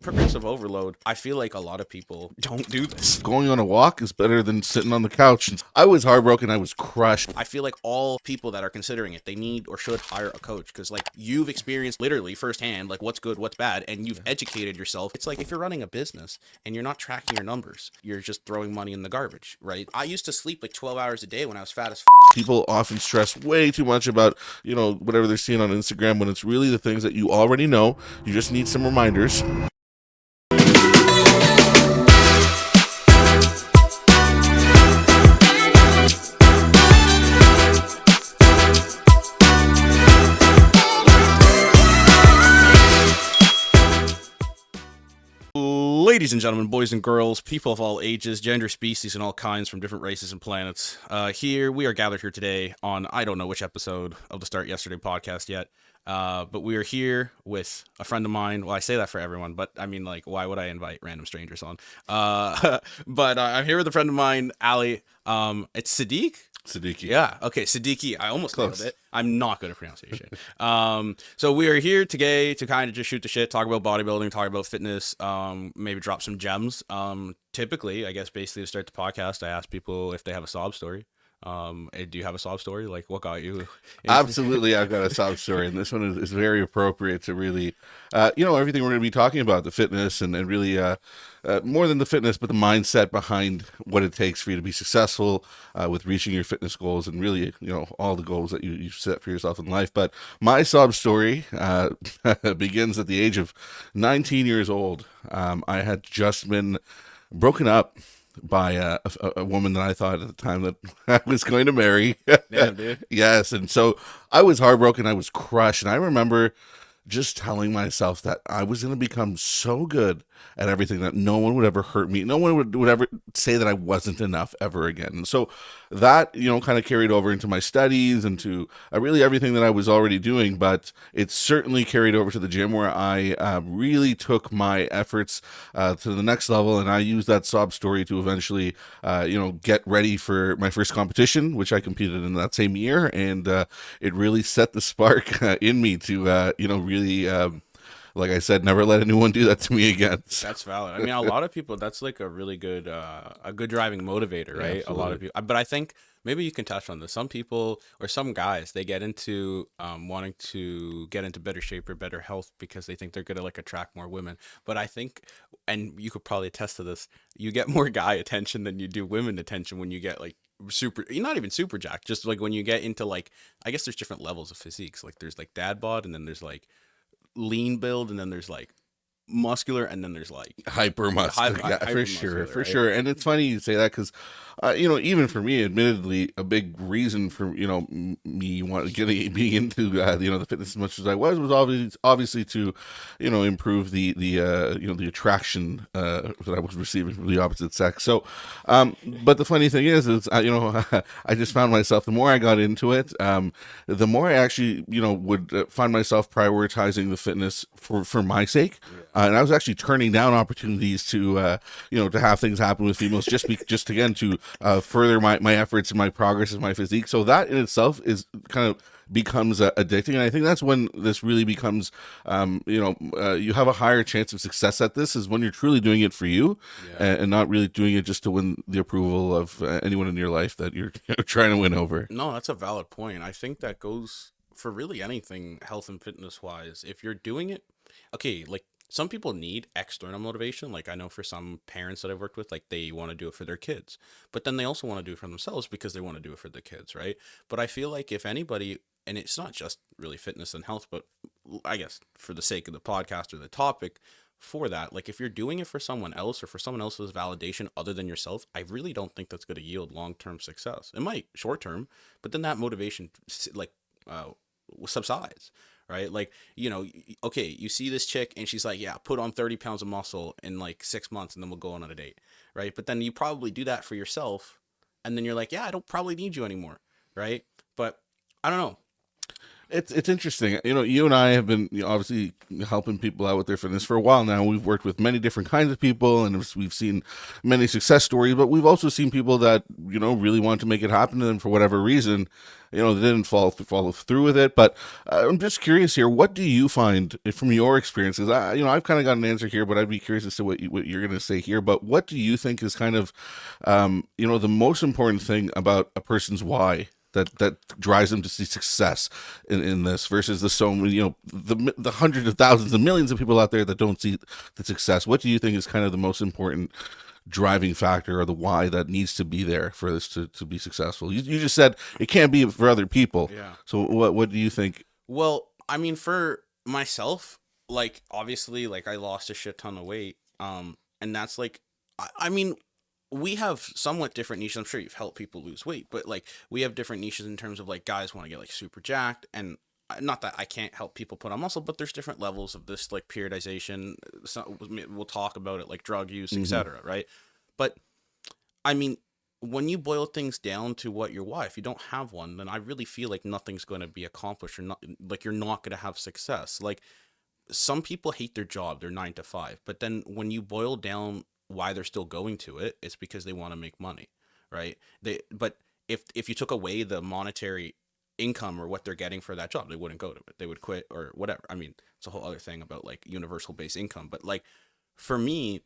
progressive overload. I feel like a lot of people don't do this. Going on a walk is better than sitting on the couch. I was heartbroken. I was crushed. I feel like all people that are considering it, they need or should hire a coach, because like you've experienced literally firsthand like what's good, what's bad, and you've educated yourself. It's like if you're running a business and you're not tracking your numbers, you're just throwing money in the garbage, right? I used to sleep like 12 hours a day when I was fat as People often stress way too much about, whatever they're seeing on Instagram, when it's really the things that you already know. You just need some reminders. Ladies and gentlemen, boys and girls, people of all ages, gender, species, and all kinds from different races and planets. Here, we are gathered here today on, I don't know which episode of the Start Yesterday podcast yet, but we are here with a friend of mine. Well, I say that for everyone, but I mean, like, why would I invite random strangers on? But I'm here with a friend of mine, Ali. It's Sadiq? Siddiqui. Yeah. Okay. Siddiqui. I almost Close. nailed it. I'm not good at pronunciation. So we are here today to kind of just shoot the shit, talk about bodybuilding, talk about fitness, maybe drop some gems. Typically, I guess basically to start the podcast, I ask people if they have a sob story. Do you have a sob story? Like, what got you? Absolutely, I've got a sob story, and this one is very appropriate to really, everything we're going to be talking about, the fitness, and really more than the fitness, but the mindset behind what it takes for you to be successful with reaching your fitness goals, and really, all the goals that you set for yourself in life. But my sob story begins at the age of 19 years old. I had just been broken up by a woman that I thought at the time that I was going to marry. Damn, dude. Yes, and so I was heartbroken. I was crushed, and I remember just telling myself that I was going to become so good at everything that no one would ever hurt me. No one would ever say that I wasn't enough ever again. And so that, kind of carried over into my studies and to really everything that I was already doing. But it certainly carried over to the gym, where I really took my efforts to the next level. And I used that sob story to eventually, get ready for my first competition, which I competed in that same year. And it really set the spark in me to, really, like I said, never let anyone do that to me again. That's valid. I mean, a lot of people, that's like a really good, a good driving motivator, right? Yeah, A lot of people, but I think maybe you can touch on this. Some people or some guys, they get into wanting to get into better shape or better health because they think they're gonna like attract more women. But I think, and you could probably attest to this, you get more guy attention than you do women attention when you get like super, you're not even super jacked, just like when you get into like, I guess there's different levels of physiques. Like there's like dad bod, and then there's like lean build, and then there's like muscular, and then there's like hyper muscular, yeah, for sure, right? And it's funny you say that, because even for me, admittedly, a big reason for me being into the fitness as much as I was obviously to improve the attraction that I was receiving from the opposite sex. So but the funny thing is I just found myself, the more I got into it, the more I actually would find myself prioritizing the fitness for my sake. And I was actually turning down opportunities to to have things happen with females, just again to further my efforts and my progress and my physique. So that in itself is kind of becomes addicting, and I think that's when this really becomes you have a higher chance of success at this, is when you're truly doing it for you. Yeah. And not really doing it just to win the approval of anyone in your life that you're trying to win over. No, that's a valid point. I think that goes for really anything health and fitness wise. If you're doing it, okay, like some people need external motivation. Like I know for some parents that I've worked with, like they want to do it for their kids, but then they also want to do it for themselves because they want to do it for the kids, right? But I feel like if anybody, and it's not just really fitness and health, but I guess for the sake of the podcast or the topic for that, like if you're doing it for someone else or for someone else's validation other than yourself, I really don't think that's going to yield long-term success. It might short-term, but then that motivation like subsides, right? Like, okay, you see this chick and she's like, yeah, put on 30 pounds of muscle in like 6 months and then we'll go on a date, right? But then you probably do that for yourself, and then you're like, yeah, I don't probably need you anymore, right? But I don't know. It's interesting. You and I have been, obviously helping people out with their fitness for a while now. We've worked with many different kinds of people, and we've seen many success stories. But we've also seen people that really want to make it happen, and for whatever reason, they didn't follow through with it. But I'm just curious here. What do you find from your experiences? I've kind of got an answer here, but I'd be curious as to what you're going to say here. But what do you think is kind of, the most important thing about a person's why? That drives them to see success in this versus the so many, the hundreds of thousands and millions of people out there that don't see the success. What do you think is kind of the most important driving factor or the why that needs to be there for this to be successful? You just said it can't be for other people. Yeah. So what do you think? Well, I mean, for myself, like obviously, like I lost a shit ton of weight, and that's like, I mean, we have somewhat different niches. I'm sure you've helped people lose weight, but like we have different niches in terms of like guys want to get like super jacked, and not that I can't help people put on muscle, but there's different levels of this like periodization. So we'll talk about it, like drug use, Hmm. etc. Right? But I mean, when you boil things down to what your why, if you don't have one, then I really feel like nothing's going to be accomplished, or not, like you're not going to have success. Like some people hate their job, they're 9 to 5, but then when you boil down why they're still going to it, it's because they want to make money, right? But if you took away the monetary income or what they're getting for that job, they wouldn't go to it. They would quit or whatever. I mean, it's a whole other thing about like universal base income, but like for me,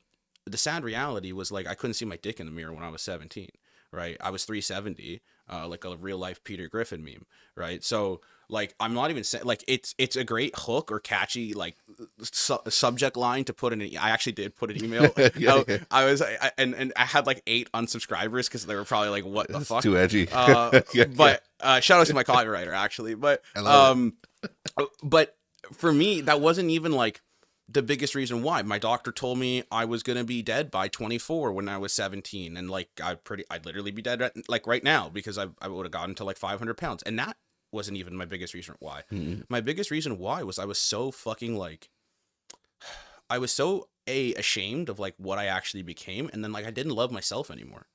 the sad reality was like I couldn't see my dick in the mirror when I was 17, right? I was 370, like a real life Peter Griffin meme, right? So like I'm not even saying like it's a great hook or catchy like subject line to put in. I actually did put an email Yeah, out. yeah. And I had like 8 unsubscribers because they were probably like, what the It's fuck? too edgy. Yeah, yeah. But shout out to my copywriter actually. I love it. But for me, that wasn't even like the biggest reason why. My doctor told me I was gonna be dead by 24 when I was 17, and like I'd literally be dead like right now because I would have gotten to like 500 pounds, and that wasn't even my biggest reason why. Mhm. My biggest reason why was I was so fucking like I was so ashamed of like what I actually became, and then like I didn't love myself anymore.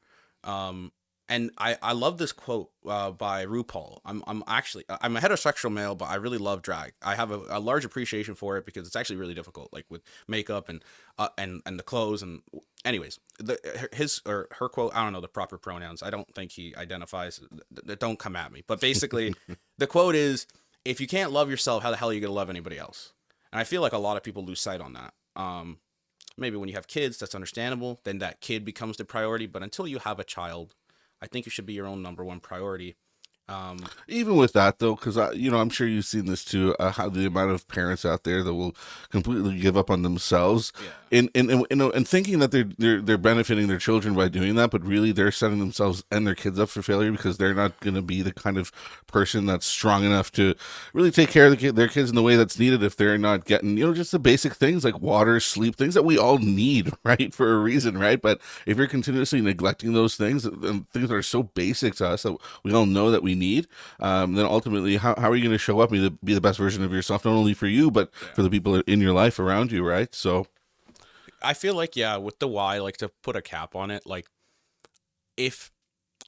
Um, and I love this quote by RuPaul. I'm a heterosexual male, but I really love drag. I have a large appreciation for it because it's actually really difficult, like with makeup and the clothes and anyways, his or her quote. I don't know the proper pronouns. I don't think he identifies. Don't come at me. But basically, the quote is, "If you can't love yourself, how the hell are you gonna love anybody else?" And I feel like a lot of people lose sight on that. Maybe when you have kids, that's understandable. Then that kid becomes the priority. But until you have a child, I think you should be your own number one priority. Um, Even with that though, because I'm sure you've seen this too, how the amount of parents out there that will completely give up on themselves, yeah, and thinking that they're benefiting their children by doing that, but really they're setting themselves and their kids up for failure because they're not going to be the kind of person that's strong enough to really take care of their kids in the way that's needed if they're not getting just the basic things like water, sleep, things that we all need, right, for a reason, right? But if you're continuously neglecting those things and things that are so basic to us that we all know that we need, then ultimately, how are you going to show up and be the best version of yourself, not only for you, but yeah. for the people in your life around you, right? So, I feel like yeah, with the why, like to put a cap on it, like if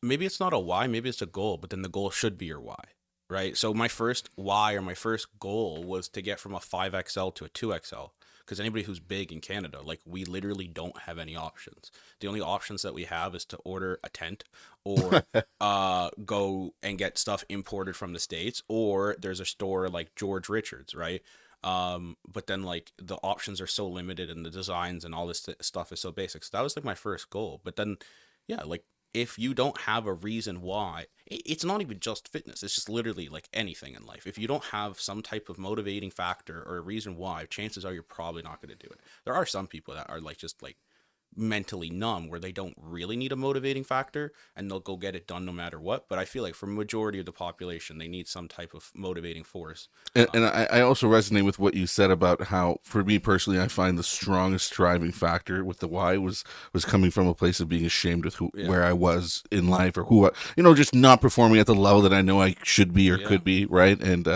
maybe it's not a why, maybe it's a goal, but then the goal should be your why, right? So my first why or my first goal was to get from a 5XL to a 2XL. Because anybody who's big in Canada, like we literally don't have any options. The only options that we have is to order a tent or go and get stuff imported from the States, or there's a store like George Richards, right? But then like the options are so limited and the designs and all this stuff is so basic. So that was like my first goal. But then yeah, like if you don't have a reason why, it's not even just fitness, it's just literally like anything in life. If you don't have some type of motivating factor or a reason why, chances are you're probably not going to do it. There are some people that are like just like mentally numb where they don't really need a motivating factor and they'll go get it done no matter what, but I feel like for majority of the population they need some type of motivating force. and I also resonate with what you said about how, for me personally, I find the strongest driving factor with the why was coming from a place of being ashamed with Yeah, where I was in life, or who just not performing at the level that I know I should be or yeah. could be, right? And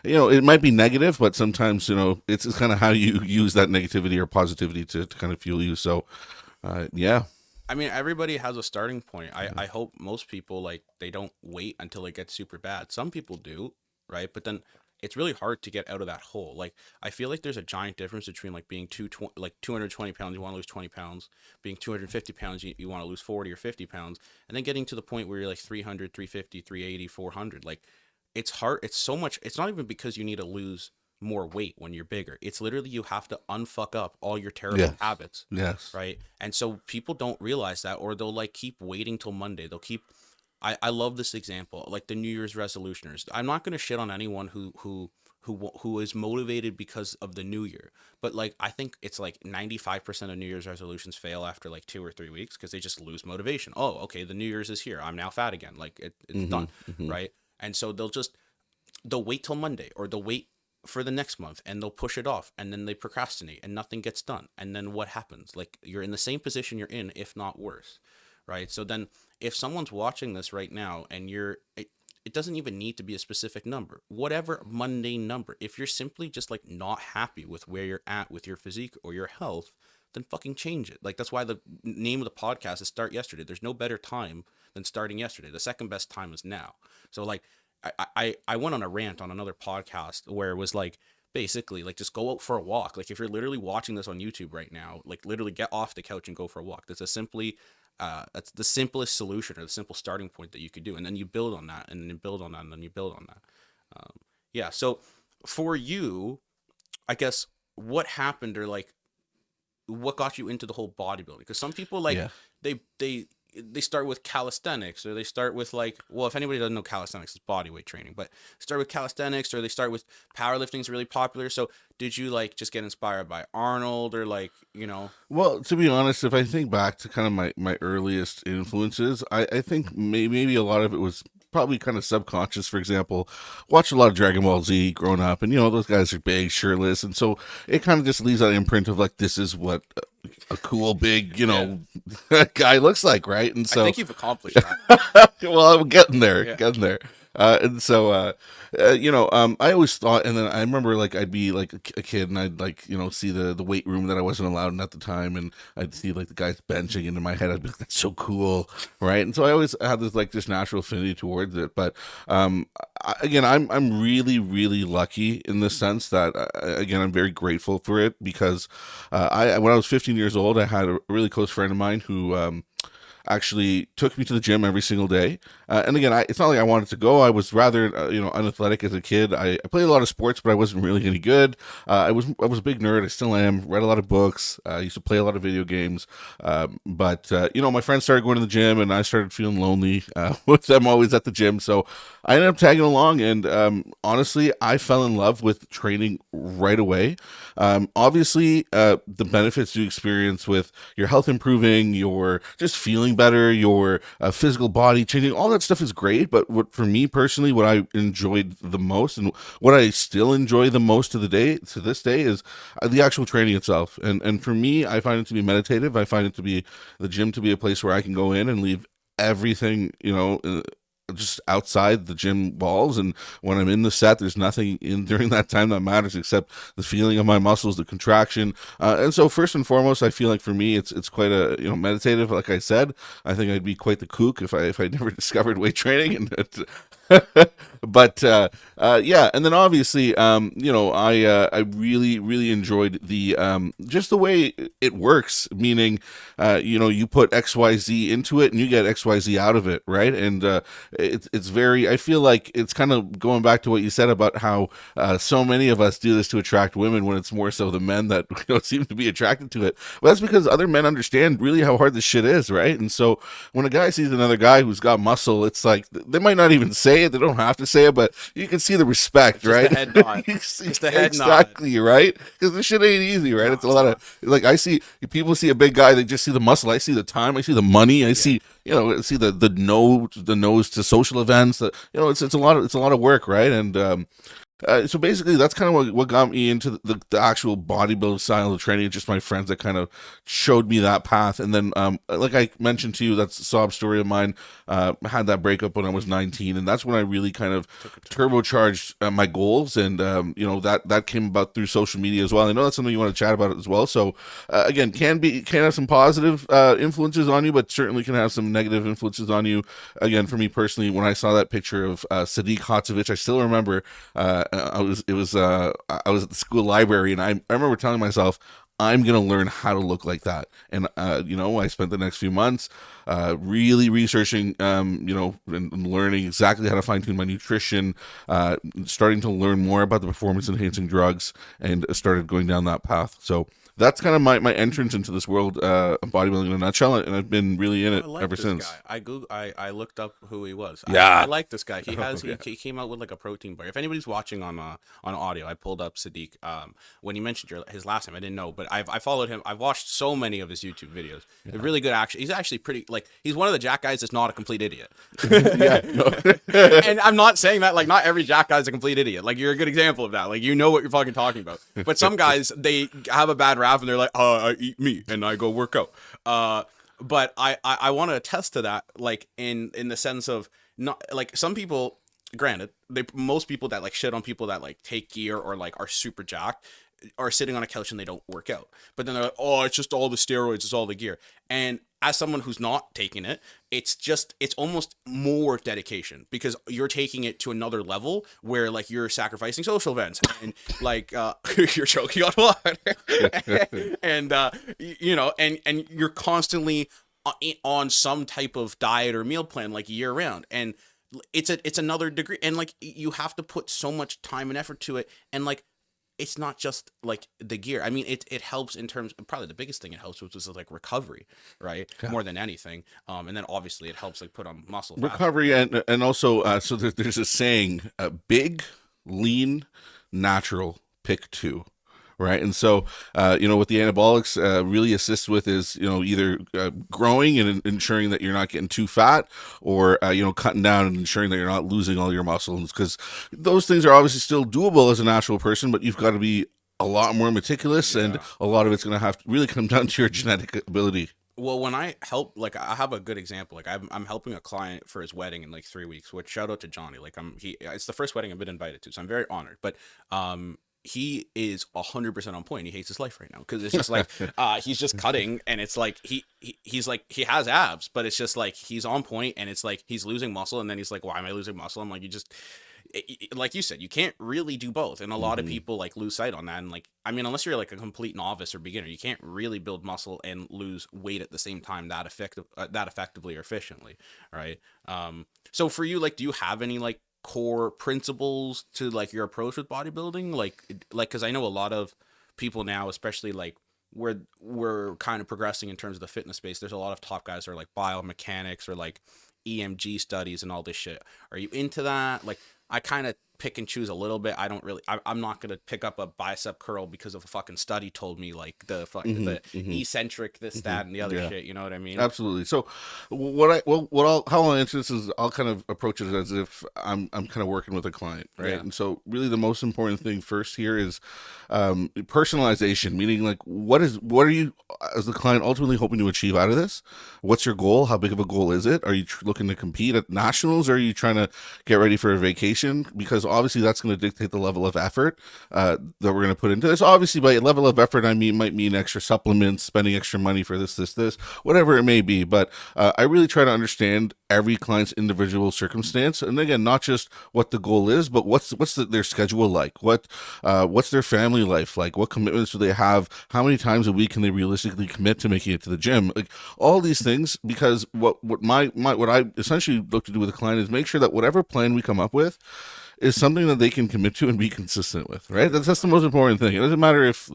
it might be negative, but sometimes it's kind of how you use that negativity or positivity to kind of fuel you. So, yeah. I mean, everybody has a starting point. I hope most people like they don't wait until it gets super bad. Some people do, right? But then it's really hard to get out of that hole. Like, I feel like there's a giant difference between like being 220 pounds, you want to lose 20 pounds, being 250 pounds, you want to lose 40 or 50 pounds, and then getting to the point where you're like 300, 350, 380, 400. Like, it's hard. It's so much. It's not even because you need to lose more weight when you're bigger. It's literally you have to unfuck up all your terrible Yes. habits, Yes. right? And so people don't realize that, or they'll like keep waiting till Monday. They'll keep. I love this example, like the New Year's resolutioners. I'm not gonna shit on anyone who is motivated because of the new year, but like I think it's like 95% of New Year's resolutions fail after like 2 or 3 weeks because they just lose motivation. Oh, okay, the New Year's is here. I'm now fat again. Like it's Mm-hmm. done, Mm-hmm. right? And so they'll wait till Monday, or they'll wait for the next month, and they'll push it off, and then they procrastinate and nothing gets done. And then what happens? Like, you're in the same position you're in, if not worse, right? So then if someone's watching this right now and it doesn't even need to be a specific number, whatever mundane number. If you're simply just like not happy with where you're at with your physique or your health, then fucking change it. Like, that's why the name of the podcast is Start Yesterday. There's no better time than starting yesterday. The second best time is now. So like, I went on a rant on another podcast where it was like, basically like, just go out for a walk. Like, if you're literally watching this on YouTube right now, like literally get off the couch and go for a walk. That's the simplest solution, or the simple starting point that you could do, and then you build on that, and then you build on that, and then you build on that. Yeah. So for you, I guess, what happened, or like what got you into the whole bodybuilding? Because some people like Yeah. they they they start with calisthenics, or they start with like, well, if anybody doesn't know, calisthenics is body weight training, but start with calisthenics, or they start with powerlifting is really popular. So did you like just get inspired by Arnold, or like, Well, to be honest, if I think back to kind of my earliest influences, I think maybe a lot of it was probably kind of subconscious. For example, watched a lot of Dragon Ball Z growing up, and those guys are big, shirtless, and so it kind of just leaves that imprint of like, this is what a cool big yeah, guy looks like, right? And I so think you've accomplished that. well, I'm getting there, Yeah. getting there. And so, I always thought, and then I remember like I'd be like a kid, and I'd like see the weight room that I wasn't allowed in at the time, and I'd see like the guys benching, and in my head I'd be like, that's so cool, right? And so I always had this like this natural affinity towards it. But again, I'm really really lucky in the sense that again, I'm very grateful for it, because I when I was 15 years old, I had a really close friend of mine who actually took me to the gym every single day. And again, it's not like I wanted to go. I was rather, unathletic as a kid. I played a lot of sports, but I wasn't really any good. I was a big nerd. I still am. Read a lot of books. I used to play a lot of video games. But my friends started going to the gym, and I started feeling lonely with them always at the gym. So I ended up tagging along, and honestly, I fell in love with training right away. Obviously, the benefits you experience with your health improving, your just feeling better, your physical body changing, all that stuff is great. But for me personally, what I enjoyed the most, and what I still enjoy the most to this day, is the actual training itself. And for me, I find it to be meditative. I find it to be the gym to be a place where I can go in and leave everything, just outside the gym walls. And when I'm in the set, there's nothing in during that time that matters except the feeling of my muscles, the contraction. And so first and foremost, I feel like for me, it's quite a meditative. Like I said, I think I'd be quite the kook if I never discovered weight training. And but yeah, and then obviously, I really really enjoyed the just the way it works. Meaning, you put XYZ into it, and you get XYZ out of it, right? And it's very. I feel like it's kind of going back to what you said about how so many of us do this to attract women, when it's more so the men that seem to be attracted to it. But that's because other men understand really how hard this shit is, right? And so when a guy sees another guy who's got muscle, it's like they might not even say it. They don't have to say it, but you can see the respect, It's just right? the head nod. You see- Just the head nod. exactly, right? Because this shit ain't easy, right? No, It's a it's lot not. of like I see people see a big guy, they just see the muscle. I see the time, I see the money, I Yeah. see see the nose to social events. It's a lot of work, right? And so basically, that's kind of what got me into the actual bodybuilding style of training. Just my friends that kind of showed me that path. And then, like I mentioned to you, that's a sob story of mine. I had that breakup when I was 19, and that's when I really kind of Took a turn. turbocharged my goals. And that came about through social media as well. I know that's something you want to chat about as well. So again, can have some positive influences on you, but certainly can have some negative influences on you. Again, for me personally, when I saw that picture of Sadiq Hotzovich, I still remember. I was at the school library, and I remember telling myself, I'm gonna learn how to look like that. And I spent the next few months really researching, and learning exactly how to fine tune my nutrition, starting to learn more about the performance enhancing drugs, and started going down that path. So that's kind of my entrance into this world of bodybuilding in a nutshell, and I've been really in I it like ever this guy. since. I looked up who he was. I Yeah. like this guy. Yeah. He came out with like a protein bar. If anybody's watching on audio, I pulled up Sadiq. When he mentioned his last name, I didn't know, but I followed him. I've watched so many of his YouTube videos. They're Yeah. really good. Actually, he's actually pretty like he's one of the Jack guys that's not a complete idiot. Yeah. No. And I'm not saying that like not every Jack guy is a complete idiot. Like you're a good example of that. Like you know what you're fucking talking about. But some guys they have a bad rap and they're like, I eat meat and I go work out. But I want to attest to that, like in the sense of not like some people. Granted, most people that like shit on people that like take gear or like are super jacked are sitting on a couch and they don't work out. But then they're like, oh, it's just all the steroids, it's all the gear. And as someone who's not taking it, it's almost more dedication because you're taking it to another level where like you're sacrificing social events and like you're choking on water and and you're constantly on some type of diet or meal plan like year round. And it's another degree, and like you have to put so much time and effort to it, and like it's not just like the gear. I mean, it helps in terms of probably the biggest thing it helps, which is like recovery, right? Yeah. More than anything. And then obviously it helps like put on muscle faster. Recovery, and also so there's a saying, big, lean, natural, pick two. Right. And so, what the anabolics really assist with is, either growing and ensuring that you're not getting too fat, or, cutting down and ensuring that you're not losing all your muscles, because those things are obviously still doable as a natural person, but you've got to be a lot more meticulous, and Yeah. a lot of it's going to have to really come down to your genetic ability. Well, when I help, like I have a good example. Like I'm helping a client for his wedding in like 3 weeks. Which shout out to Johnny. Like it's the first wedding I've been invited to, so I'm very honored. But he is 100% on point. He hates his life right now because it's just like he's just cutting, and it's like he's like he has abs, but it's just like he's on point, and it's like he's losing muscle, and then he's like, why am I losing muscle? I'm like, you just like you said, you can't really do both, and a lot of Hmm. people like lose sight on that. And like, I mean, unless you're like a complete novice or beginner, you can't really build muscle and lose weight at the same time that effectively or efficiently, right? So for you, like, do you have any like core principles to like your approach with bodybuilding? Like, because I know a lot of people now, especially like we're kind of progressing in terms of the fitness space. There's a lot of top guys that are like biomechanics or like EMG studies and all this shit. Are you into that? Like, I kind of pick and choose a little bit. I don't really. I'm not gonna pick up a bicep curl because of a fucking study told me like Hmm. the Hmm. eccentric this Hmm. that and the other Yeah. shit. You know what I mean? Absolutely. So, how I'll answer this is I'll kind of approach it as if I'm kind of working with a client, right? Yeah. And so, really, the most important thing first here is personalization, meaning like what are you as the client ultimately hoping to achieve out of this? What's your goal? How big of a goal is it? Are you looking to compete at nationals, or are you trying to get ready for a vacation? Because obviously, that's going to dictate the level of effort that we're going to put into this. Obviously, by level of effort, I mean might mean extra supplements, spending extra money for this, whatever it may be. But I really try to understand every client's individual circumstance, and again, not just what the goal is, but what's their schedule like, what's their family life like, what commitments do they have, how many times a week can they realistically commit to making it to the gym, like all these things. Because what I essentially look to do with a client is make sure that whatever plan we come up with is something that they can commit to and be consistent with, right? That's the most important thing. It doesn't matter if,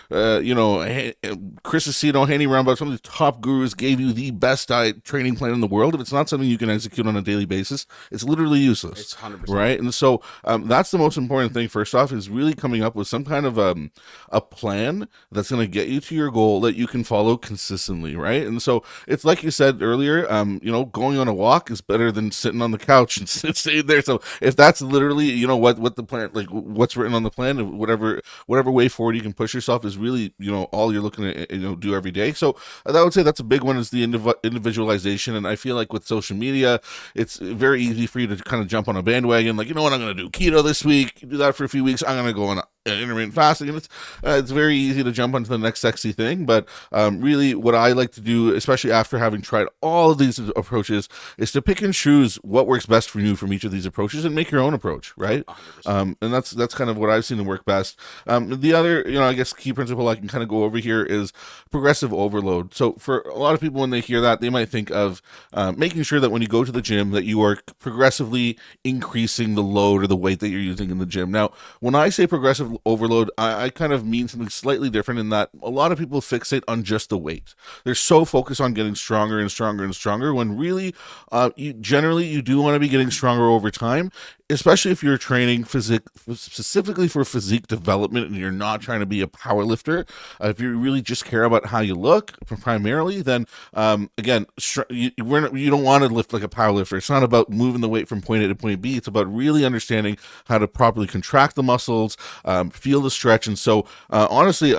Chris Aceto, Haney Roundabout, some of the top gurus gave you the best diet training plan in the world. If it's not something you can execute on a daily basis, it's literally useless, It's 100%. right? And so that's the most important thing. First off, is really coming up with some kind of a plan that's going to get you to your goal that you can follow consistently, right? And so it's like you said earlier, going on a walk is better than sitting on the couch and staying there. So if that's literally, what the plan, like what's written on the plan, whatever way forward you can push yourself is really, all you're looking to, do every day. So I would say that's a big one, is the individualization. And I feel like with social media, it's very easy for you to kind of jump on a bandwagon. Like, you know what, I'm going to do keto this week, do that for a few weeks. I'm going to go on intermittent fasting, and it's very easy to jump onto the next sexy thing. But really, what I like to do, especially after having tried all of these approaches, is to pick and choose what works best for you from each of these approaches and make your own approach, right? 100%. And that's kind of what I've seen to work best. The other, I guess key principle I can kind of go over here is progressive overload. So for a lot of people, when they hear that, they might think of making sure that when you go to the gym, that you are progressively increasing the load or the weight that you're using in the gym. Now, when I say progressive overload, I kind of mean something slightly different in that a lot of people fixate on just the weight. They're so focused on getting stronger and stronger and stronger when really, you do want to be getting stronger over time, especially if you're training specifically for physique development and you're not trying to be a power lifter. If you really just care about how you look primarily, then again, you don't want to lift like a power lifter. It's not about moving the weight from point A to point B. It's about really understanding how to properly contract the muscles, feel the stretch. And so, honestly,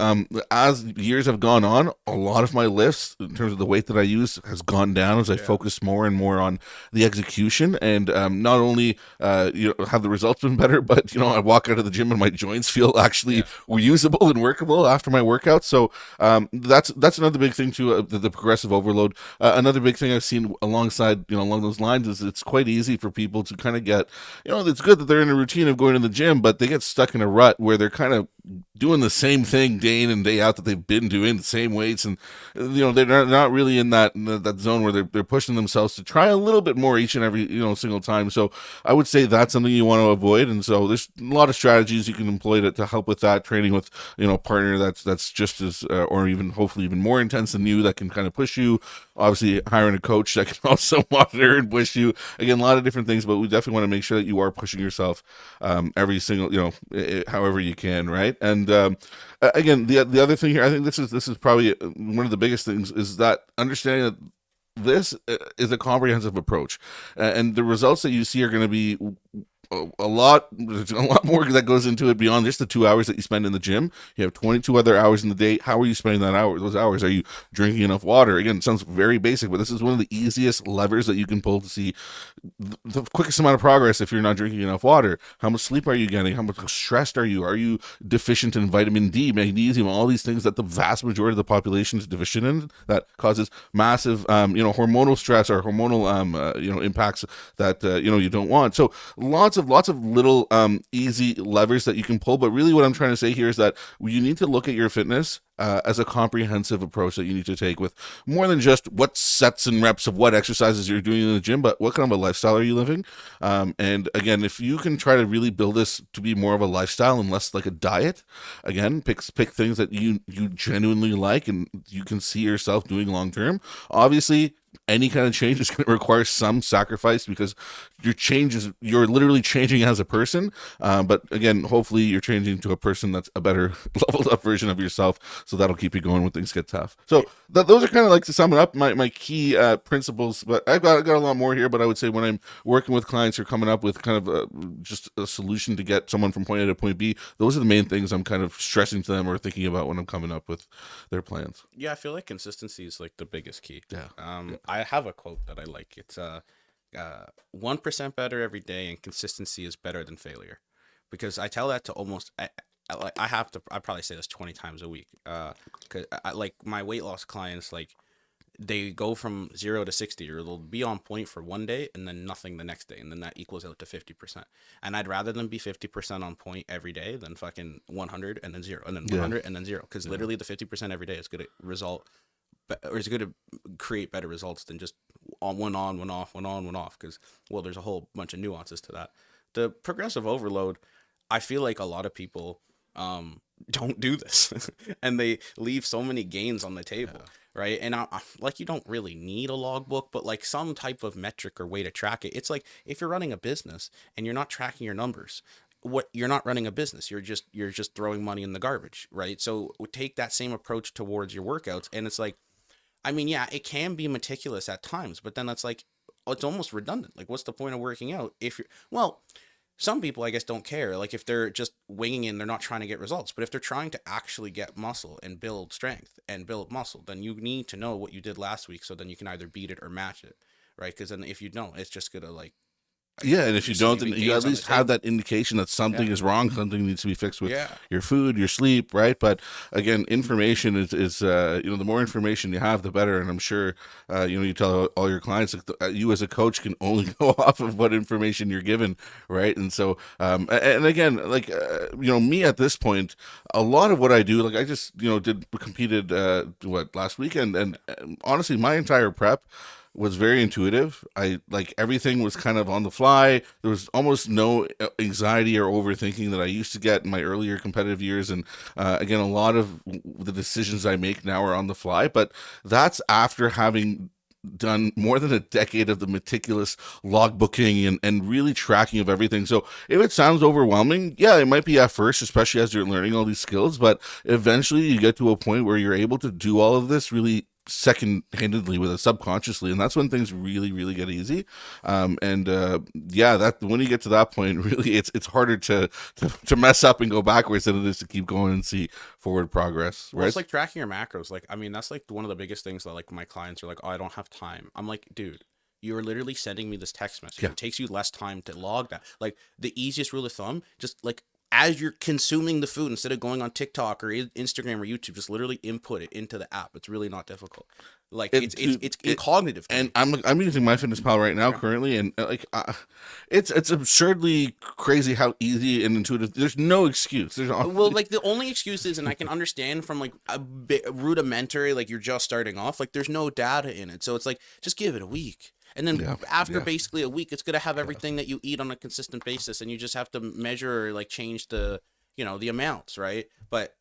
as years have gone on, a lot of my lifts, in terms of the weight that I use, has gone down as I Yeah. focus more and more on the execution. And not only have the results been better, but I walk out of the gym and my joints feel actually Yeah. usable and workable after my workout. So that's another big thing too. The progressive overload. Another big thing I've seen alongside along those lines is it's quite easy for people to kind of get it's good that they're in a routine of going to the gym, but they get stuck in a rut where they're kind of doing the same thing day in and day out that they've been doing, the same weights, and they're not really in that zone where they're pushing themselves to try a little bit more each and every single time. So I would say that's something you want to avoid. And so there's a lot of strategies you can employ to help with that. Training with a partner that's just as or even hopefully even more intense than you, that can kind of push you. Obviously, hiring a coach that can also monitor and push you. Again, a lot of different things, but we definitely want to make sure that you are pushing yourself every single however you can, right? And again, the other thing here, I think this is probably one of the biggest things, is that understanding that this is a comprehensive approach, and the results that you see are going to be there's a lot more that goes into it beyond just the 2 hours that you spend in the gym. You have 22 other hours in the day. How are you spending those hours? Are you drinking enough water? Again, it sounds very basic, but this is one of the easiest levers that you can pull to see the quickest amount of progress. If you're not drinking enough water, how much sleep are you getting? How much stressed are you? Are you deficient in vitamin D, magnesium, all these things that the vast majority of the population is deficient in, that causes massive hormonal stress or hormonal impacts that you don't want. So lots of little easy levers that you can pull. But really what I'm trying to say here is that you need to look at your fitness as a comprehensive approach that you need to take, with more than just what sets and reps of what exercises you're doing in the gym, but what kind of a lifestyle are you living. And again, if you can try to really build this to be more of a lifestyle and less like a diet, again, pick things that you genuinely like and you can see yourself doing long term. Obviously, any kind of change is going to require some sacrifice, because you're literally changing as a person. But again, hopefully you're changing to a person that's a better leveled up version of yourself. So that'll keep you going when things get tough. So those are kind of, like, to sum it up, my key principles. But I've got a lot more here. But I would say when I'm working with clients who are coming up with kind of just a solution to get someone from point A to point B, those are the main things I'm kind of stressing to them or thinking about when I'm coming up with their plans. Yeah, I feel like consistency is like the biggest key. Yeah. I have a quote that I like. It's 1% better every day, and consistency is better than failure. Because I tell that to almost I probably say this 20 times a week. Cause like my weight loss clients, like they go from 0 to 60, or they'll be on point for one day and then nothing the next day, and then that equals out to 50%. And I'd rather them be 50% on point every day than fucking 100 and then zero and then Yeah. 100 and then zero. Because literally the 50% every day is going to result, or is going to create better results than just on, one off, one on, one off. Because, well, there's a whole bunch of nuances to that. The progressive overload, I feel like a lot of people don't do this and they leave so many gains on the table. Right. And like, you don't really need a logbook, but like some type of metric or way to track it. It's like if you're running a business and you're not tracking your numbers, you're not running a business. You're just throwing money in the garbage. Right. So take that same approach towards your workouts. And it's like, I mean, yeah, it can be meticulous at times, but then that's like, it's almost redundant. Like, what's the point of working out if you're, well, some people, I guess, don't care. Like, if they're just winging it and they're not trying to get results. But if they're trying to actually get muscle and build strength and build muscle, then you need to know what you did last week, so then you can either beat it or match it, right? Because then if you don't, it's just gonna, like, Yeah, and if you Just don't, then leaving you at gains on the least have table. that indication that something Yeah. is wrong, something needs to be fixed with Yeah. your food, your sleep, right? But again, information is the more information you have, the better. And I'm sure you tell all your clients, like, you as a coach can only go off of what information you're given, right? And so, and again, like me at this point, a lot of what I do, like I just did competed last weekend, and honestly, my entire prep was very intuitive. I like everything was kind of on the fly. There was almost no anxiety or overthinking that I used to get in my earlier competitive years. And again, a lot of the decisions I make now are on the fly. But that's after having done more than a decade of the meticulous logbooking and really tracking of everything. So if it sounds overwhelming, yeah, it might be at first, especially as you're learning all these skills, but eventually you get to a point where you're able to do all of this really second-handedly with it subconsciously, and that's when things really really get easy. And yeah, that when you get to that point, really it's harder to mess up and go backwards than it is to keep going and see forward progress, Well, it's right? like tracking your macros. Like, I mean, that's like one of the biggest things that like my clients are like, oh, I don't have time. I'm like, dude, you're literally sending me this text message. Yeah. It takes you less time to log that. Like, the easiest rule of thumb, just like as you're consuming the food, instead of going on TikTok or Instagram or YouTube, just literally input it into the app. It's really not difficult. Like, it, it's it incognitive to and me. I'm using MyFitnessPal right now Yeah. currently, and it's absurdly crazy how easy and intuitive. There's no excuse. There's Well, like the only excuse is, and I can understand from like a bit rudimentary, like you're just starting off, like there's no data in it. So it's like, just give it a week. And then yeah, after yeah, basically a week, it's going to have everything that you eat on a consistent basis. And you just have to measure or like change the amounts, right? But,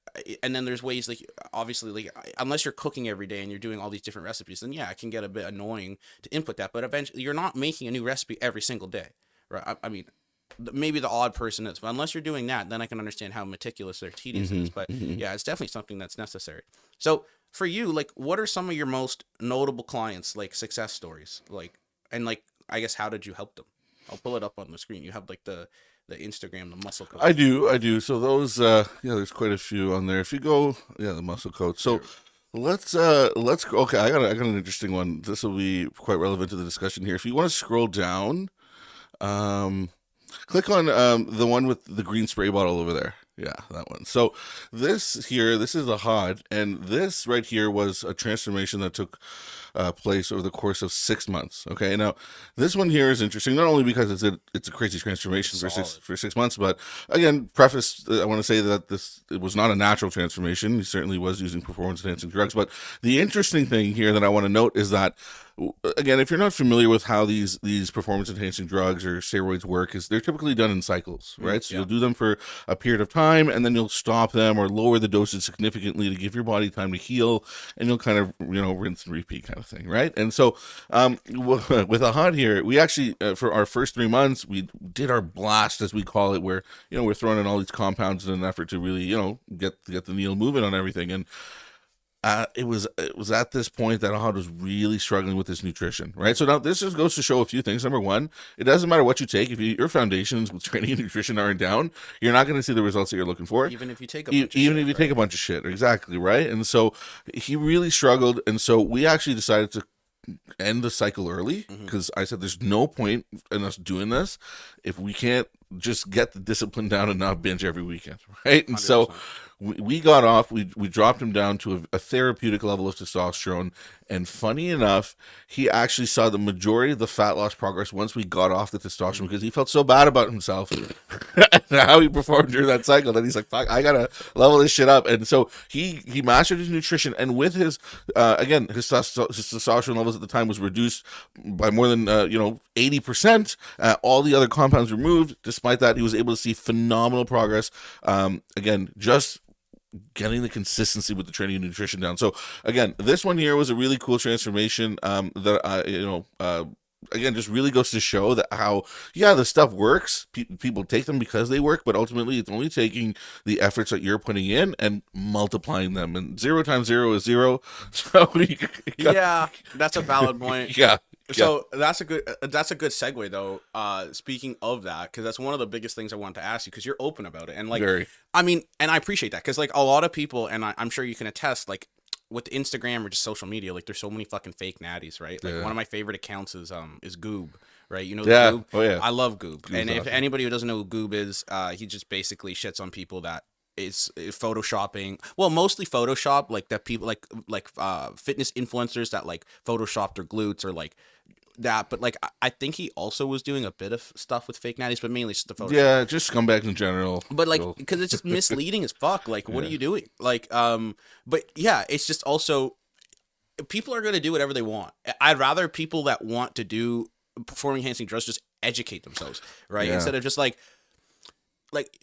and then there's ways like, obviously, like unless you're cooking every day and you're doing all these different recipes, then yeah, it can get a bit annoying to input that. But eventually, you're not making a new recipe every single day, right? I mean, maybe the odd person is, but unless you're doing that, then I can understand how meticulous or tedious it hmm is. But hmm yeah, it's definitely something that's necessary. So for you, like, what are some of your most notable clients, like success stories, like, and like, I guess, how did you help them? I'll pull it up on the screen. You have like the Instagram, the muscle I coach. do, I do. So those, yeah, there's quite a few on there. If you go, yeah, the muscle coach. So There we go. let's go. Okay, I got an interesting one. This will be quite relevant to the discussion here. If you want to scroll down, um, click on the one with the green spray bottle over there. Yeah, that one. So this is a HOD, and this right here was a transformation that took place over the course of 6 months. Okay, now this one here is interesting not only because it's a crazy It's transformation for solid. 6 months, but again, preface I want to say that it was not a natural transformation. He certainly was using performance enhancing drugs, but the interesting thing here that I want to note is that again, if you're not familiar with how these performance enhancing drugs or steroids work, is they're typically done in cycles, right? So Yeah. you'll do them for a period of time, and then you'll stop them or lower the dosage significantly to give your body time to heal, and you'll kind of rinse and repeat kind of thing, right? And so with a HUD here, we actually for our first 3 months we did our blast, as we call it, where we're throwing in all these compounds in an effort to really get the needle moving on everything. And it was at this point that Ahad was really struggling with his nutrition, right? So now this just goes to show a few things. Number one, it doesn't matter what you take. If your foundations with training and nutrition aren't down, you're not going to see the results that you're looking for. Even if you take a bunch of Even shit, if you take right? a bunch of shit, exactly, right? And so he really struggled, and so we actually decided to end the cycle early Mm-hmm. because I said there's no point in us doing this if we can't just get the discipline down and not binge every weekend, right? And so 100%. we got off, we dropped him down to a therapeutic level of testosterone, and funny enough, he actually saw the majority of the fat loss progress once we got off the testosterone because he felt so bad about himself and how he performed during that cycle that he's like, fuck, I gotta level this shit up. And so he mastered his nutrition, and with his again his testosterone levels at the time was reduced by more than 80%. All the other compounds removed. Despite that, he was able to see phenomenal progress. Again, just getting the consistency with the training and nutrition down. So again, this one here was a really cool transformation. That again just really goes to show that how the stuff works. People take them because they work, but ultimately it's only taking the efforts that you're putting in and multiplying them. And 0 times 0 is 0. So Yeah, that's a valid point. yeah, yeah, So that's a good segue though. Speaking of that, because that's one of the biggest things I wanted to ask you, because you're open about it, and like, very. I mean, and I appreciate that, because like a lot of people, and I'm sure you can attest, like with Instagram or just social media, like there's so many fucking fake natties, right? Like Yeah. one of my favorite accounts is Goob, right? You know Yeah. Goob? Oh yeah. I love Goob. It was And if awesome. anybody who doesn't know who Goob is, he just basically shits on people that is photoshopping. Well, mostly Photoshop, like that people like fitness influencers that like Photoshop their glutes or like that. But like I think he also was doing a bit of stuff with fake natties, but mainly just the Photoshop. Yeah, just scumbags in general. But like, They'll- because it's just misleading as fuck. Like, what are yeah. you doing? Like, but yeah, it's just also people are gonna do whatever they want. I'd rather people that want to do performing enhancing drugs just educate themselves, right? Yeah. Instead of just like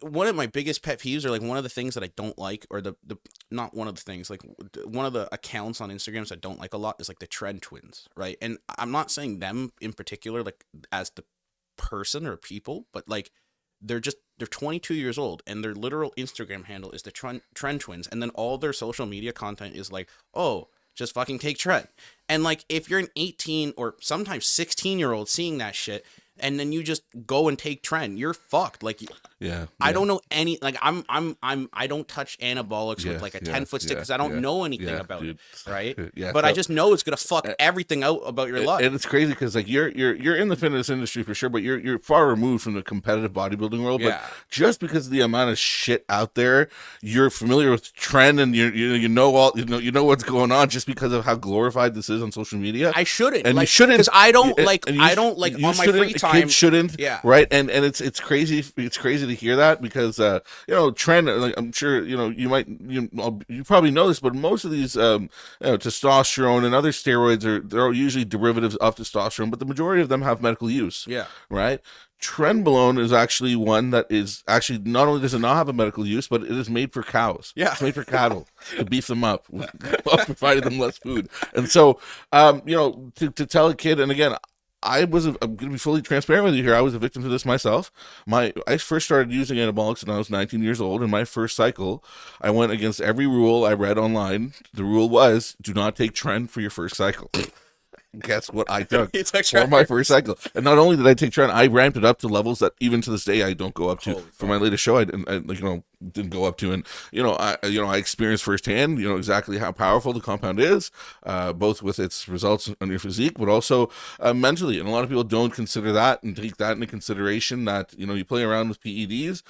one of my biggest pet peeves, or like one of the things that I don't like, or the not one of the things, like one of the accounts on Instagrams I don't like a lot is like the Trend Twins, right? And I'm not saying them in particular, like as the person or people, but like they're 22 years old and their literal Instagram handle is the Trend Twins, and then all their social media content is like, oh, just fucking take Trend. And like if you're an 18 or sometimes 16-year-old seeing that shit and then you just go and take Trend, you're fucked. Like Yeah. I don't know any, like I don't touch anabolics Yeah, with like a yeah, 10-foot stick yeah, because I don't yeah, know anything yeah, about dude. it, right? Yeah. But I So, just know it's gonna fuck everything out about your life. and it's crazy because like you're in the fitness industry for sure, but you're far removed from the competitive bodybuilding world. Yeah. But just because of the amount of shit out there, you're familiar with trend and you know all you know what's going on just because of how glorified this is on social media. I shouldn't, And like, you shouldn't because I don't and like you I don't like you on my shouldn't, free a time. kid shouldn't, Yeah. right? And it's crazy to hear that because you know trend, like I'm sure you know you probably know this, but most of these you know, testosterone and other steroids they're usually derivatives of testosterone, but the majority of them have medical use, Yeah. right? Trenbolone is actually one that is actually not only does it not have a medical use, but it is made for cows. Yeah. It's made for cattle to beef them up, while providing them less food. And so, you know, to tell a kid, and again, I'm going to be fully transparent with you here. I was a victim to this myself. I first started using anabolics when I was 19 years old. In my first cycle, I went against every rule I read online. The rule was do not take Tren for your first cycle. Guess what I took It's like for my first cycle? And not only did I take Tren, I ramped it up to levels that even to this day I don't go up to. Holy For my fuck. latest show, didn't go up to. And I experienced firsthand exactly how powerful the compound is, both with its results on your physique, but also mentally. And a lot of people don't consider that and take that into consideration. That you play around with PEDs,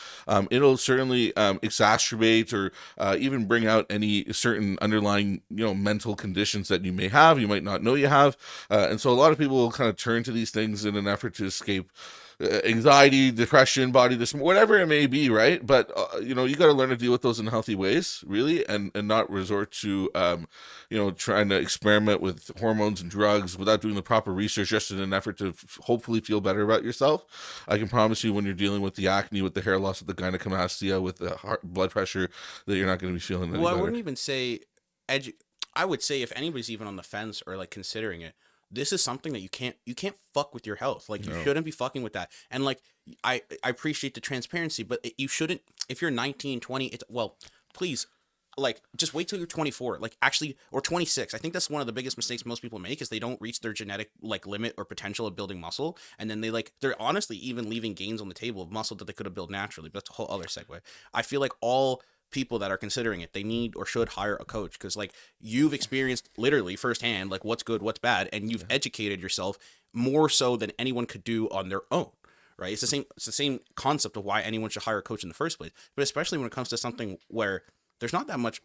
it'll certainly exacerbate or even bring out any certain underlying mental conditions that you may have, you might not know you have. And so a lot of people will kind of turn to these things in an effort to escape anxiety, depression, body dysmorphia, whatever it may be, right? But you got to learn to deal with those in healthy ways, really, and not resort to trying to experiment with hormones and drugs without doing the proper research, just in an effort to hopefully feel better about yourself. I can promise you, when you're dealing with the acne, with the hair loss, with the gynecomastia, with the blood pressure, that you're not going to be feeling any Well, I better. wouldn't even say I would say if anybody's even on the fence or like considering it, this is something that you can't fuck with your health. Like you No. shouldn't be fucking with that. And like I appreciate the transparency, but you shouldn't, if you're 19, 20, it's, well, please, like just wait till you're 24, like actually, or 26. I think that's one of the biggest mistakes most people make is they don't reach their genetic like limit or potential of building muscle, and then they're honestly even leaving gains on the table of muscle that they could have built naturally. But that's a whole other segue. I feel like all people that are considering it, they need or should hire a coach, because like you've experienced literally firsthand like what's good, what's bad, and you've educated yourself more so than anyone could do on their own, right? It's the same concept of why anyone should hire a coach in the first place. But especially when it comes to something where there's not that much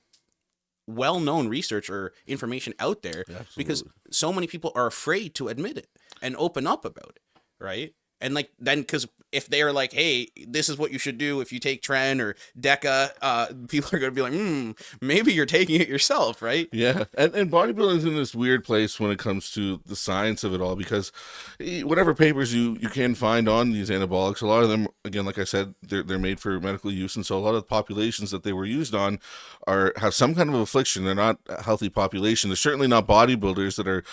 well-known research or information out there, because so many people are afraid to admit it and open up about it, right? And like then, because if they're like, hey, this is what you should do if you take Tren or Deca, people are going to be like, maybe you're taking it yourself, right? Yeah, and bodybuilding is in this weird place when it comes to the science of it all, because whatever papers you can find on these anabolics, a lot of them, again, like I said, they're made for medical use, and so a lot of the populations that they were used on have some kind of affliction. They're not a healthy population. They're certainly not bodybuilders that are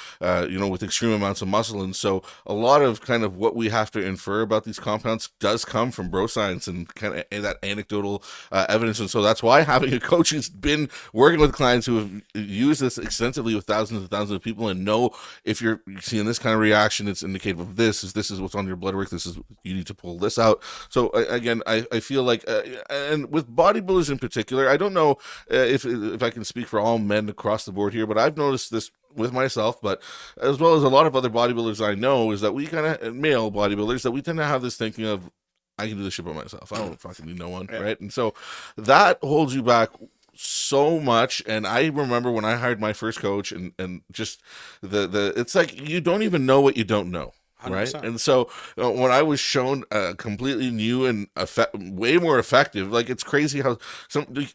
with extreme amounts of muscle, and so a lot of kind of what we have to infer about these compounds does come from bro science and kind of that anecdotal evidence. And so that's why having a coach who's been working with clients who have used this extensively with thousands and thousands of people and know if you're seeing this kind of reaction, it's indicative of this is what's on your blood work. This is, you need to pull this out. So again, I feel like, and with bodybuilders in particular, I don't know if I can speak for all men across the board here, but I've noticed this with myself, but as well as a lot of other bodybuilders I know, is that we kind of, male bodybuilders, that we tend to have this thinking of, I can do this shit by myself. I don't fucking need no one, right? And so that holds you back so much. And I remember when I hired my first coach, and just the it's like you don't even know what you don't know. Right. 100%. And so when I was shown completely new and way more effective, like, it's crazy how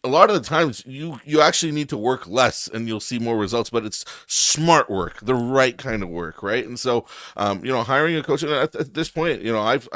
a lot of the times you actually need to work less and you'll see more results, but it's smart work, the right kind of work. Right. And so, hiring a coach, and at this point, I've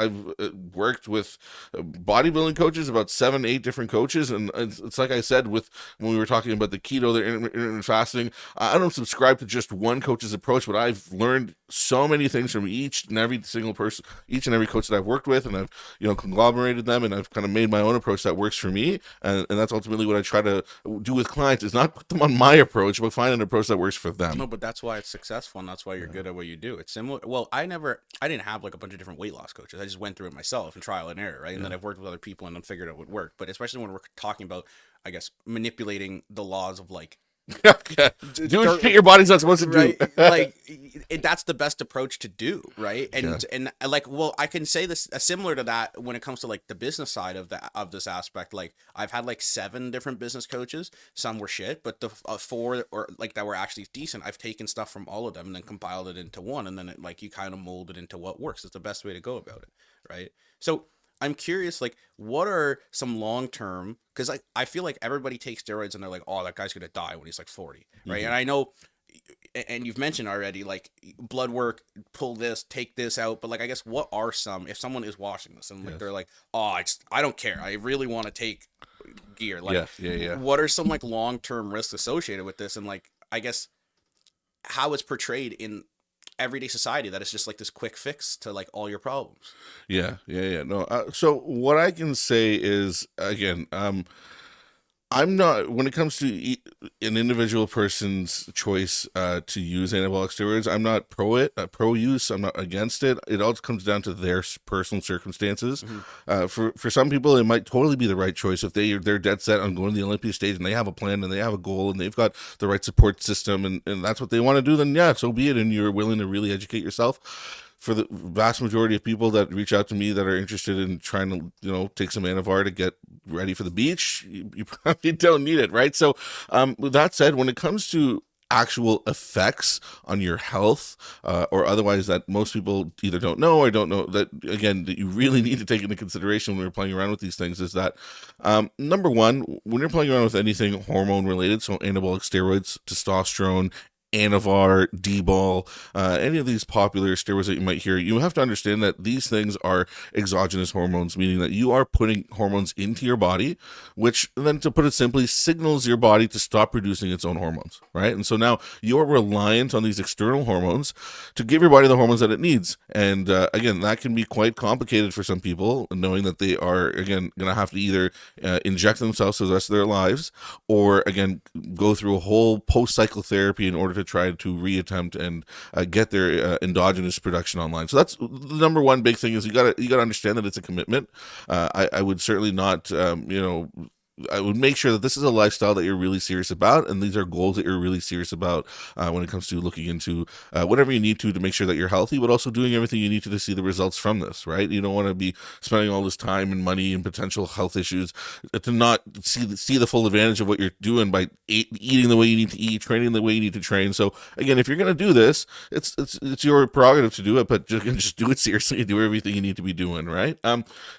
worked with bodybuilding coaches, about 7-8 different coaches. And it's like I said, when we were talking about the keto, the intermittent fasting, I don't subscribe to just one coach's approach, but I've learned so many things from each and every coach that I've worked with, and I've conglomerated them, and I've kind of made my own approach that works for me, and that's ultimately what I try to do with clients, is not put them on my approach, but find an approach that works for them. No, but that's why it's successful, and that's why you're good at what you do. It's similar. Well, I didn't have like a bunch of different weight loss coaches. I just went through it myself and trial and error, right? And then I've worked with other people and then figured out what would work. But especially when we're talking about, I guess, manipulating the laws of like do shit your body's not supposed to do. Right? Like that's the best approach to do, right? And like, well, I can say this similar to that when it comes to like the business side of this aspect. Like I've had like 7 different business coaches. Some were shit, but the 4 or like that were actually decent. I've taken stuff from all of them and then compiled it into one, and then you kind of mold it into what works. It's the best way to go about it, right? So I'm curious, like, what are some long-term, because I feel like everybody takes steroids and they're like, oh, that guy's going to die when he's like 40, right? Mm-hmm. And I know, and you've mentioned already, like, blood work, pull this, take this out, but like, I guess what are some, if someone is watching this and like, they're like, oh, I don't care, I really want to take gear, like, what are some like long-term risks associated with this? And like, I guess how it's portrayed in everyday society, that it's just like this quick fix to like all your problems. No, so what I can say is, again, I'm not, when it comes to an individual person's choice to use anabolic steroids, I'm not pro use. I'm not against it. It all comes down to their personal circumstances. Mm-hmm. For some people, it might totally be the right choice if they're dead set on going to the Olympia stage and they have a plan and they have a goal and they've got the right support system, and that's what they want to do. Then yeah, so be it, and you're willing to really educate yourself. For the vast majority of people that reach out to me that are interested in trying to, take some Anavar to get ready for the beach, you probably don't need it, right? So, with that said, when it comes to actual effects on your health, or otherwise, that most people either don't know or don't know, that again, that you really need to take into consideration when you're playing around with these things, is that, number one, when you're playing around with anything hormone related, so anabolic steroids, testosterone, Anavar, D-ball, any of these popular steroids that you might hear, you have to understand that these things are exogenous hormones, meaning that you are putting hormones into your body, which then, to put it simply, signals your body to stop producing its own hormones, right? And so now you're reliant on these external hormones to give your body the hormones that it needs. And again, that can be quite complicated for some people, knowing that they are, again, going to have to either inject themselves for the rest of their lives, or again, go through a whole post-cycle therapy in order to try to reattempt and get their endogenous production online. So that's the number one big thing, is you gotta understand that it's a commitment. I would certainly not, I would make sure that this is a lifestyle that you're really serious about, and these are goals that you're really serious about when it comes to looking into whatever you need to make sure that you're healthy, but also doing everything you need to see the results from this, right? You don't want to be spending all this time and money and potential health issues to not see the full advantage of what you're doing by eating the way you need to eat, training the way you need to train. So again, if you're going to do this, it's your prerogative to do it, but just do it seriously and do everything you need to be doing, right?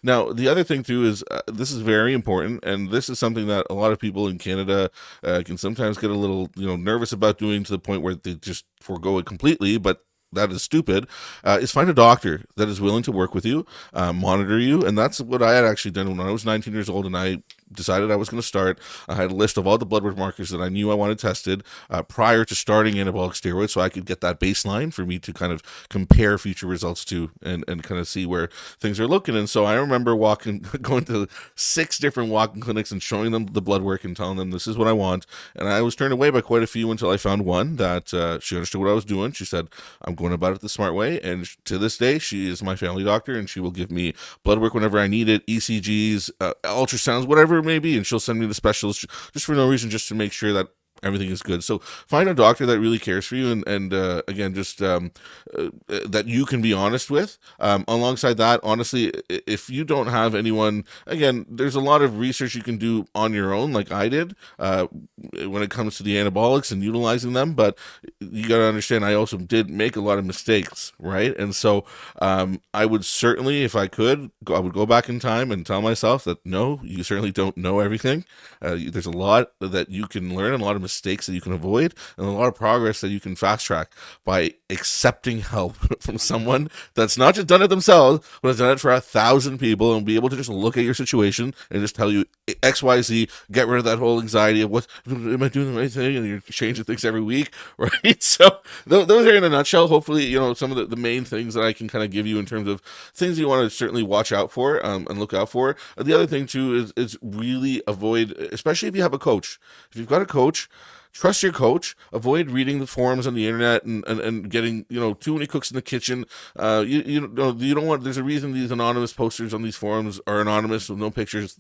Now, the other thing too is this is very important, and this is something that a lot of people in Canada can sometimes get a little nervous about doing, to the point where they just forego it completely, but that is stupid, is find a doctor that is willing to work with you, monitor you. And that's what I had actually done when I was 19 years old, and I decided I was going to start. I had a list of all the blood work markers that I knew I wanted tested prior to starting anabolic steroids, so I could get that baseline for me to kind of compare future results to, and kind of see where things are looking. And so I remember going to 6 different walk-in clinics and showing them the blood work and telling them this is what I want. And I was turned away by quite a few until I found one that she understood what I was doing. She said, I'm going about it the smart way. And to this day, she is my family doctor, and she will give me blood work whenever I need it, ECGs, ultrasounds, whatever it may be. And she'll send me the specialist just for no reason, just to make sure that everything is good. So find a doctor that really cares for you, and again, just that you can be honest with. Alongside that, honestly, if you don't have anyone, again, there's a lot of research you can do on your own, like I did, when it comes to the anabolics and utilizing them. But you got to understand, I also did make a lot of mistakes, right? And so I would certainly, if I could, I would go back in time and tell myself that no, you certainly don't know everything. There's a lot that you can learn, and a lot of mistakes that you can avoid, and a lot of progress that you can fast track by accepting help from someone that's not just done it themselves, but has done it for 1,000 people, and be able to just look at your situation and just tell you XYZ, get rid of that whole anxiety of what am I doing the right thing, and you're changing things every week, right? So those are, in a nutshell, hopefully, some of the main things that I can kind of give you in terms of things you want to certainly watch out for, and look out for. The other thing too is really avoid, especially if you have a coach. If you've got a coach, trust your coach. Avoid reading the forums on the internet and getting too many cooks in the kitchen. You don't want. There's a reason these anonymous posters on these forums are anonymous with no pictures,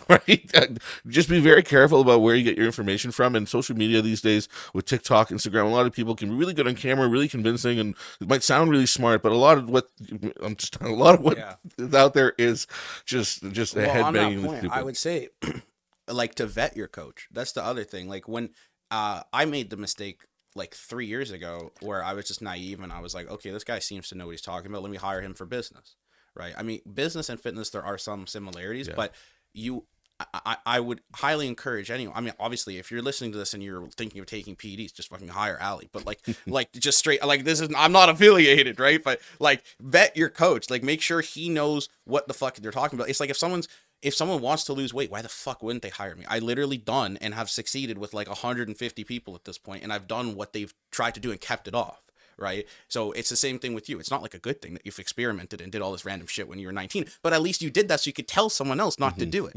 right? Just be very careful about where you get your information from. And social media these days with TikTok, Instagram, a lot of people can be really good on camera, really convincing, and it might sound really smart, but a lot of what Yeah. is out there is just a Well, head on that banging with point, people. I would say, like, to vet your coach. That's the other thing. Like, when I made the mistake like 3 years ago where I was just naive and I was like, okay, this guy seems to know what he's talking about. Let me hire him for business, right? I mean, business and fitness, there are some similarities, Yeah. but you, I would highly encourage anyone. I mean, obviously, if you're listening to this and you're thinking of taking PEDs, just fucking hire Ali. But like just straight, like, this is, I'm not affiliated, right? But like, vet your coach. Like, make sure he knows what the fuck they're talking about. It's like, if someone wants to lose weight, why the fuck wouldn't they hire me? I literally done and have succeeded with like 150 people at this point, and I've done what they've tried to do and kept it off, right? So it's the same thing with you. It's not like a good thing that you've experimented and did all this random shit when you were 19, but at least you did that so you could tell someone else not to do it.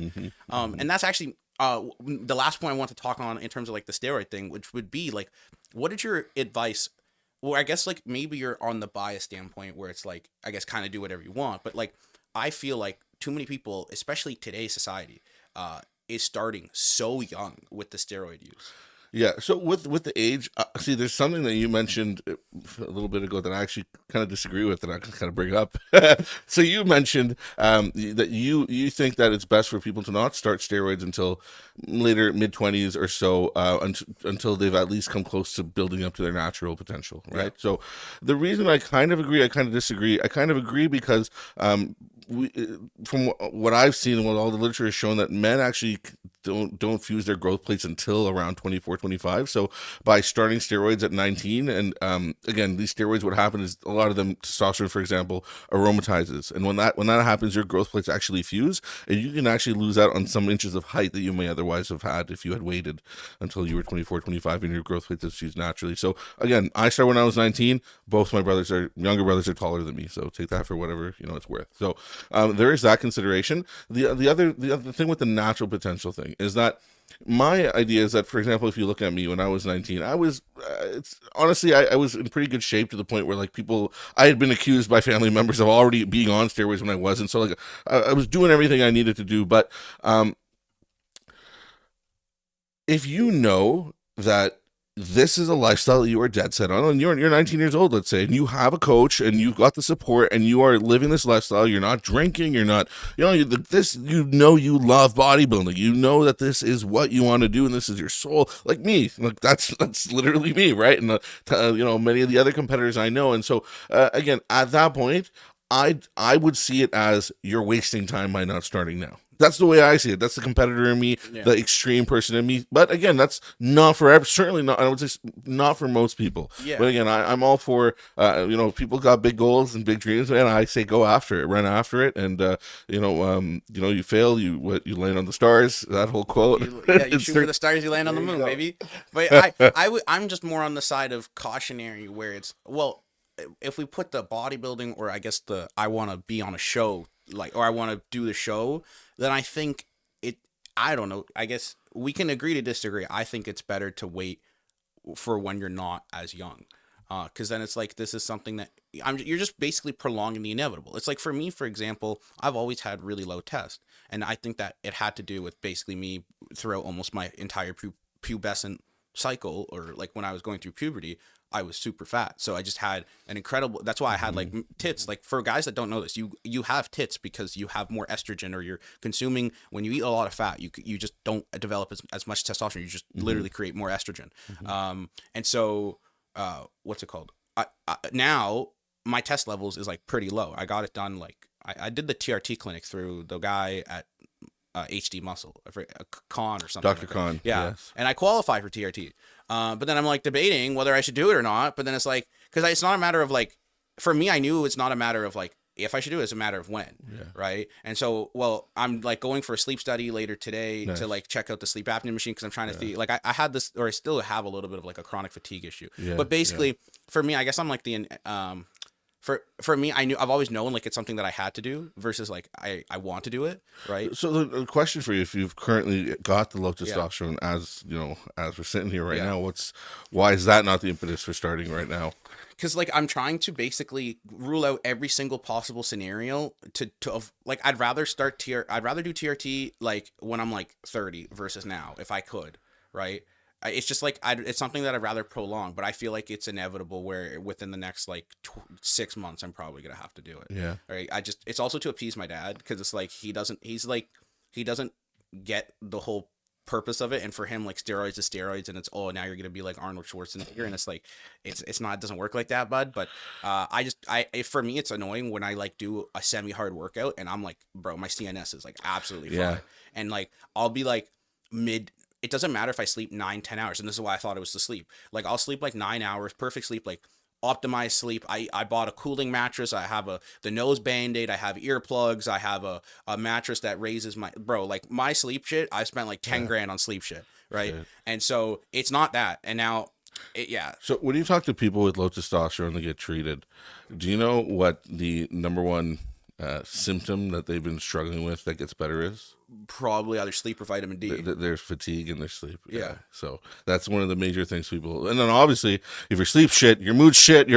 And that's actually the last point I want to talk on in terms of like the steroid thing, which would be like, what is your advice? Well, I guess like maybe you're on the bias standpoint where it's like, I guess, kind of do whatever you want, but like, I feel like too many people, especially today's society, is starting so young with the steroid use. Yeah. So with the age, see, there's something that you mentioned a little bit ago that I actually kind of disagree with, that I can kind of bring up. So you mentioned that you think that it's best for people to not start steroids until later, mid-20s or so, until they've at least come close to building up to their natural potential, right? Yeah. So the reason I kind of agree, I kind of disagree. I kind of agree because we, from what I've seen and what all the literature has shown, that men actually don't fuse their growth plates until around 24, 25. So by starting steroids at 19, and again, these steroids, what happen is a lot of them, testosterone, for example, aromatizes, and when that happens, your growth plates actually fuse, and you can actually lose out on some inches of height that you may otherwise have had if you had waited until you were 24, 25, and your growth plates have fused naturally. So again, I started when I was 19. Both my younger brothers are taller than me, so take that for whatever it's worth. So there is that consideration. The other thing with the natural potential thing is that my idea is that, for example, if you look at me when I was 19, I was honestly, I was in pretty good shape, to the point where, like, I had been accused by family members of already being on steroids when I wasn't. So like, I was doing everything I needed to do. But if you know that this is a lifestyle that you are dead set on, and you're 19 years old, let's say, and you have a coach and you've got the support and you are living this lifestyle, you're not drinking, you're not, you love bodybuilding, you know that this is what you want to do and this is your soul, like me, like that's literally me, right? And many of the other competitors I know. And so again, at that point, I would see it as you're wasting time by not starting now. that's the way I see it. That's the competitor in me, Yeah. the extreme person in me. But again, that's not for certainly not. I would say not for most people. Yeah. But again, I'm all for if people got big goals and big dreams, man. I say go after it, run after it, and you fail, you land on the stars. That whole quote. You shoot for the stars, you land on the moon, baby. But I'm just more on the side of cautionary, where it's, well, if we put the bodybuilding, or I guess I want to be on a show, like, or I want to do the show, then I think I don't know. I guess we can agree to disagree. I think it's better to wait for when you're not as young. Because then it's like, this is something that you're just basically prolonging the inevitable. It's like, for me, for example, I've always had really low test. And I think that it had to do with basically me throughout almost my entire pubescent cycle, or like when I was going through puberty, I was super fat. So I just had an incredible, that's why I had like tits. Like, for guys that don't know this, you have tits because you have more estrogen, or you're consuming, when you eat a lot of fat, you just don't develop as much testosterone. You just literally create more estrogen. And so, what's it called? Now my test levels is like pretty low. I got it done. Like, I did the TRT clinic through the guy at HD Muscle, Khan or something. Dr. Khan. Yeah. Yes. And I qualify for TRT. But then I'm like debating whether I should do it or not. But then it's like, because it's not a matter of like, for me, I knew it's not a matter of like if I should do it, it's a matter of when. Yeah. Right. And so, well, I'm like going for a sleep study later today Nice. to like check out the sleep apnea machine, because I'm trying to see, like, I had this, or I still have a little bit of like a chronic fatigue issue. Yeah, but basically, for me, I guess I'm like for me, I've always known like it's something that I had to do versus like I want to do it, right? So the question for you, if you've currently got the low testosterone, as as we're sitting here right now, why is that not the impetus for starting right now? Because like I'm trying to basically rule out every single possible scenario to like I'd rather do TRT like when I'm like 30 versus now, if I could, right? It's just like it's something that I'd rather prolong, but I feel like it's inevitable where within the next like 6 months I'm probably gonna have to do it. Yeah. Right. It's also to appease my dad, because it's like he doesn't get the whole purpose of it, and for him, like, steroids is steroids, and it's, oh, now you're gonna be like Arnold Schwarzenegger, and it's like it's not, it doesn't work like that, bud. But for me, it's annoying when I like do a semi-hard workout and I'm like, bro, my CNS is like absolutely fine, and like I'll be like it doesn't matter if I sleep 9-10 hours, and this is why I thought it was the sleep. Like, I'll sleep like 9 hours, perfect sleep, like optimized sleep. I bought a cooling mattress. I have the nose band-aid. I have earplugs. I have a mattress that raises my, bro, like my sleep shit. I spent like 10 grand on sleep shit, right? Shit. And so it's not that. And now, So when you talk to people with low testosterone that get treated, do you know what the number one symptom that they've been struggling with that gets better is? Probably either sleep or vitamin D. There's fatigue in their sleep. Yeah. So that's one of the major things people, and then obviously if your sleep shit, your mood shit,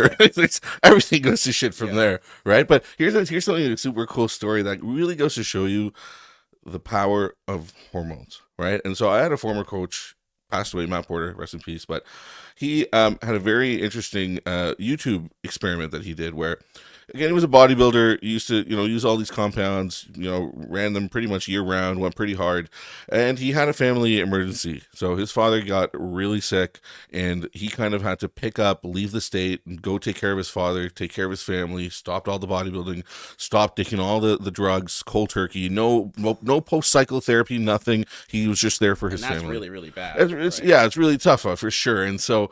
everything goes to shit from there, right? But here's something, a super cool story that really goes to show you the power of hormones, right? And so I had a former coach, passed away, Matt Porter, rest in peace, but he had a very interesting YouTube experiment that he did where, again, he was a bodybuilder, used to, use all these compounds, ran them pretty much year round, went pretty hard, and he had a family emergency. So his father got really sick, and he kind of had to pick up, leave the state, and go take care of his father, take care of his family, stopped all the bodybuilding, stopped taking all the drugs, cold turkey, no post-cycle therapy, nothing. He was just there for his family. That's really, really bad. It's really tough for sure. And so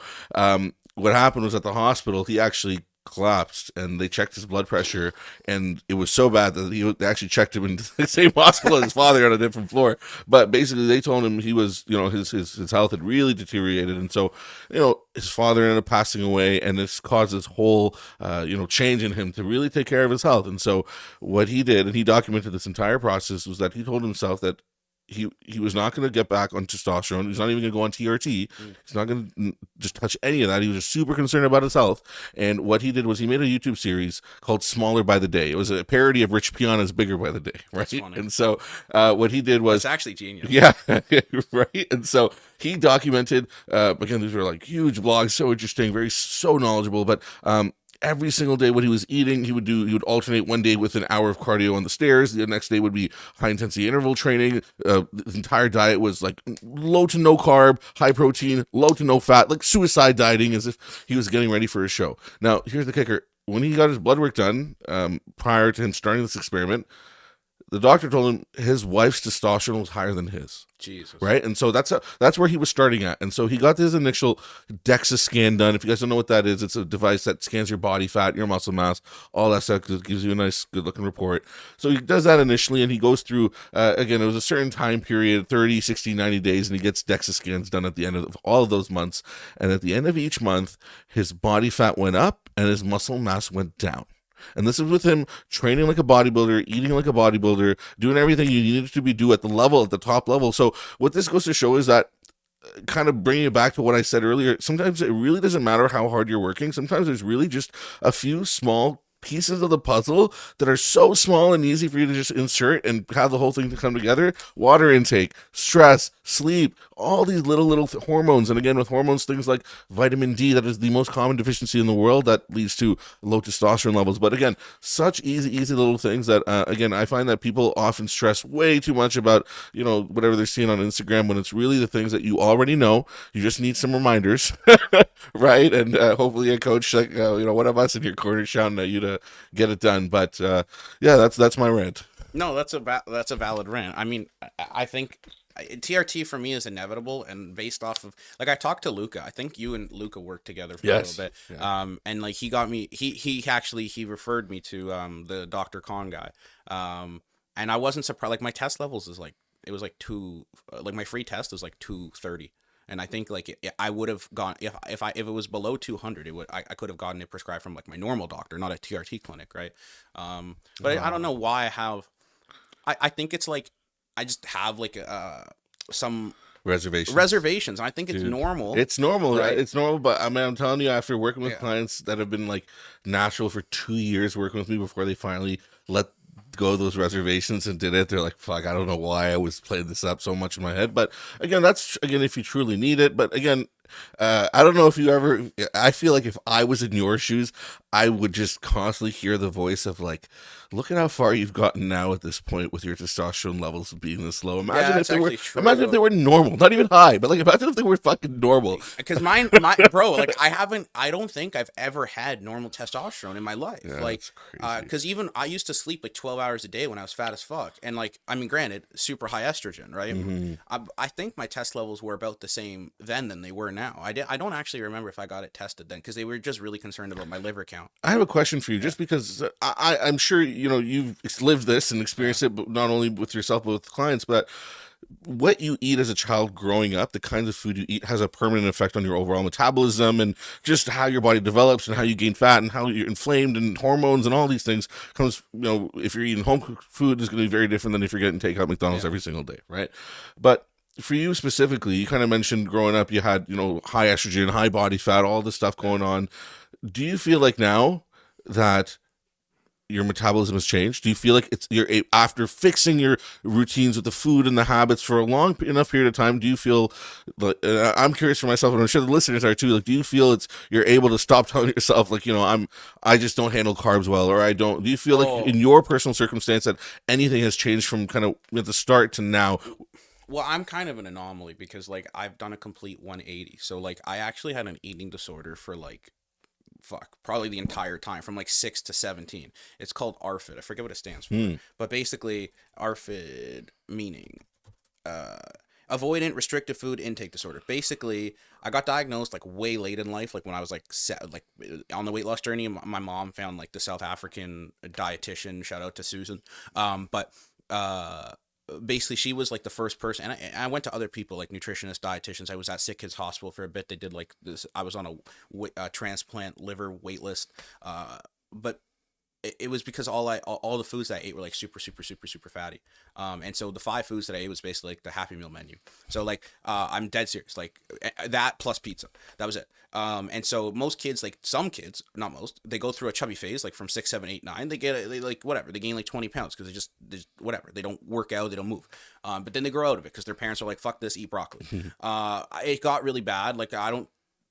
what happened was, at the hospital, he actually collapsed, and they checked his blood pressure, and it was so bad that they actually checked him in the same hospital as his father on a different floor. But basically they told him he was, his health had really deteriorated, and so his father ended up passing away, and this caused this whole change in him to really take care of his health. And so what he did, and he documented this entire process, was that he told himself that he was not going to get back on testosterone. He's not even going to go on TRT. He's not going to just touch any of that. He was just super concerned about his health. And what he did was he made a YouTube series called Smaller by the Day. It was a parody of Rich Piana's Bigger by the Day, right? And so what he did was... It's actually genius. Yeah, right? And so he documented, again, these were like huge blogs, so interesting, so knowledgeable, but... every single day what he was eating, he would alternate one day with an hour of cardio on the stairs. The next day would be high intensity interval training. The entire diet was like low to no carb, high protein, low to no fat, like suicide dieting, as if he was getting ready for a show. Now, here's the kicker. When he got his blood work done, prior to him starting this experiment, the doctor told him his wife's testosterone was higher than his. Jesus. Right, and so that's where he was starting at, and so he got his initial DEXA scan done. If you guys don't know what that is, it's a device that scans your body fat, your muscle mass, all that stuff. It gives you a nice, good looking report. So he does that initially, and he goes through again. It was a certain time period, 30, 60, 90 days, and he gets DEXA scans done at the end of all of those months. And at the end of each month, his body fat went up and his muscle mass went down. And this is with him training like a bodybuilder, eating like a bodybuilder, doing everything you needed to be do at the top level. So what this goes to show is that, kind of bringing it back to what I said earlier, sometimes it really doesn't matter how hard you're working. Sometimes there's really just a few small pieces of the puzzle that are so small and easy for you to just insert and have the whole thing to come together. Water intake, stress, sleep, all these little hormones. And again, with hormones, things like vitamin D, that is the most common deficiency in the world that leads to low testosterone levels. But again, such easy little things that again, I find that people often stress way too much about, whatever they're seeing on Instagram, when it's really the things that you already know. You just need some reminders. Right, and hopefully a coach like one of us in your corner shouting at you to get it done. But yeah, that's my rant. No, that's a valid rant. I mean, I think TRT for me is inevitable, and based off of, like, I talked to Luca. I think you and Luca worked together for a little bit. Yeah. And like he got me. He referred me to the Dr. Khan guy. And I wasn't surprised. Like, my test levels is like, it was like like my free test is like 230. And I think like I would have gone if it was below 200, I could have gotten it prescribed from like my normal doctor, not a TRT clinic, right? But I don't know why I have. I think it's like I just have like some reservations. And I think it's normal. It's normal, right? It's normal. But I mean, I'm telling you, after working with clients that have been like natural for 2 years, working with me before they finally let go of those reservations and did it, they're like, fuck, I don't know why I was playing this up so much in my head. But again, that's if you truly need it. But again, I don't know if you ever, I feel like if I was in your shoes, I would just constantly hear the voice of like, look at how far you've gotten now at this point with your testosterone levels being this low. Imagine if they were normal, not even high, but like imagine if they were fucking normal. Because my bro, like I don't think I've ever had normal testosterone in my life. Yeah, like, because even I used to sleep like 12 hours a day when I was fat as fuck. And like, I mean, granted, super high estrogen, right? Mm-hmm. I think my test levels were about the same then than they were now. I don't actually remember if I got it tested then, because they were just really concerned about my liver count. I have a question for you, just because I'm sure you've lived this and experienced it, but not only with yourself but with clients. But what you eat as a child growing up, the kinds of food you eat, has a permanent effect on your overall metabolism and just how your body develops and how you gain fat and how you're inflamed, and hormones and all these things comes. If you're eating home cooked food, is going to be very different than if you're getting takeout McDonald's every single day, right? But for you specifically, you kind of mentioned growing up, you had high estrogen, high body fat, all this stuff going on. Do you feel like now that your metabolism has changed? Do you feel like after fixing your routines with the food and the habits for a long enough period of time? Do you feel like, I'm curious for myself, and I'm sure the listeners are too, like, do you feel you're able to stop telling yourself like, I just don't handle carbs well, or I don't? Do you feel like in your personal circumstance that anything has changed from kind of at the start to now? Well, I'm kind of an anomaly because like I've done a complete 180. So like I actually had an eating disorder for like probably the entire time from like 6 to 17. It's called ARFID. I forget what it stands for. But basically ARFID meaning avoidant restrictive food intake disorder. Basically, I got diagnosed like way late in life, like when I was like on the weight loss journey. My mom found like the South African dietitian, shout out to Susan. But basically she was like the first person, and I went to other people like nutritionists, dietitians. I was at Sick Kids Hospital for a bit. They did like this. I was on a transplant liver wait list, but it was because all the foods that I ate were like super fatty. And so the 5 foods that I ate was basically like the Happy Meal menu. So like I'm dead serious, like that plus pizza, that was it. And so most kids, like some kids, not most, they go through a chubby phase, like from 6, 7, 8, 9. They gain like 20 pounds because they whatever, they don't work out, they don't move. But then they grow out of it because their parents are like, fuck this, eat broccoli. It got really bad. Like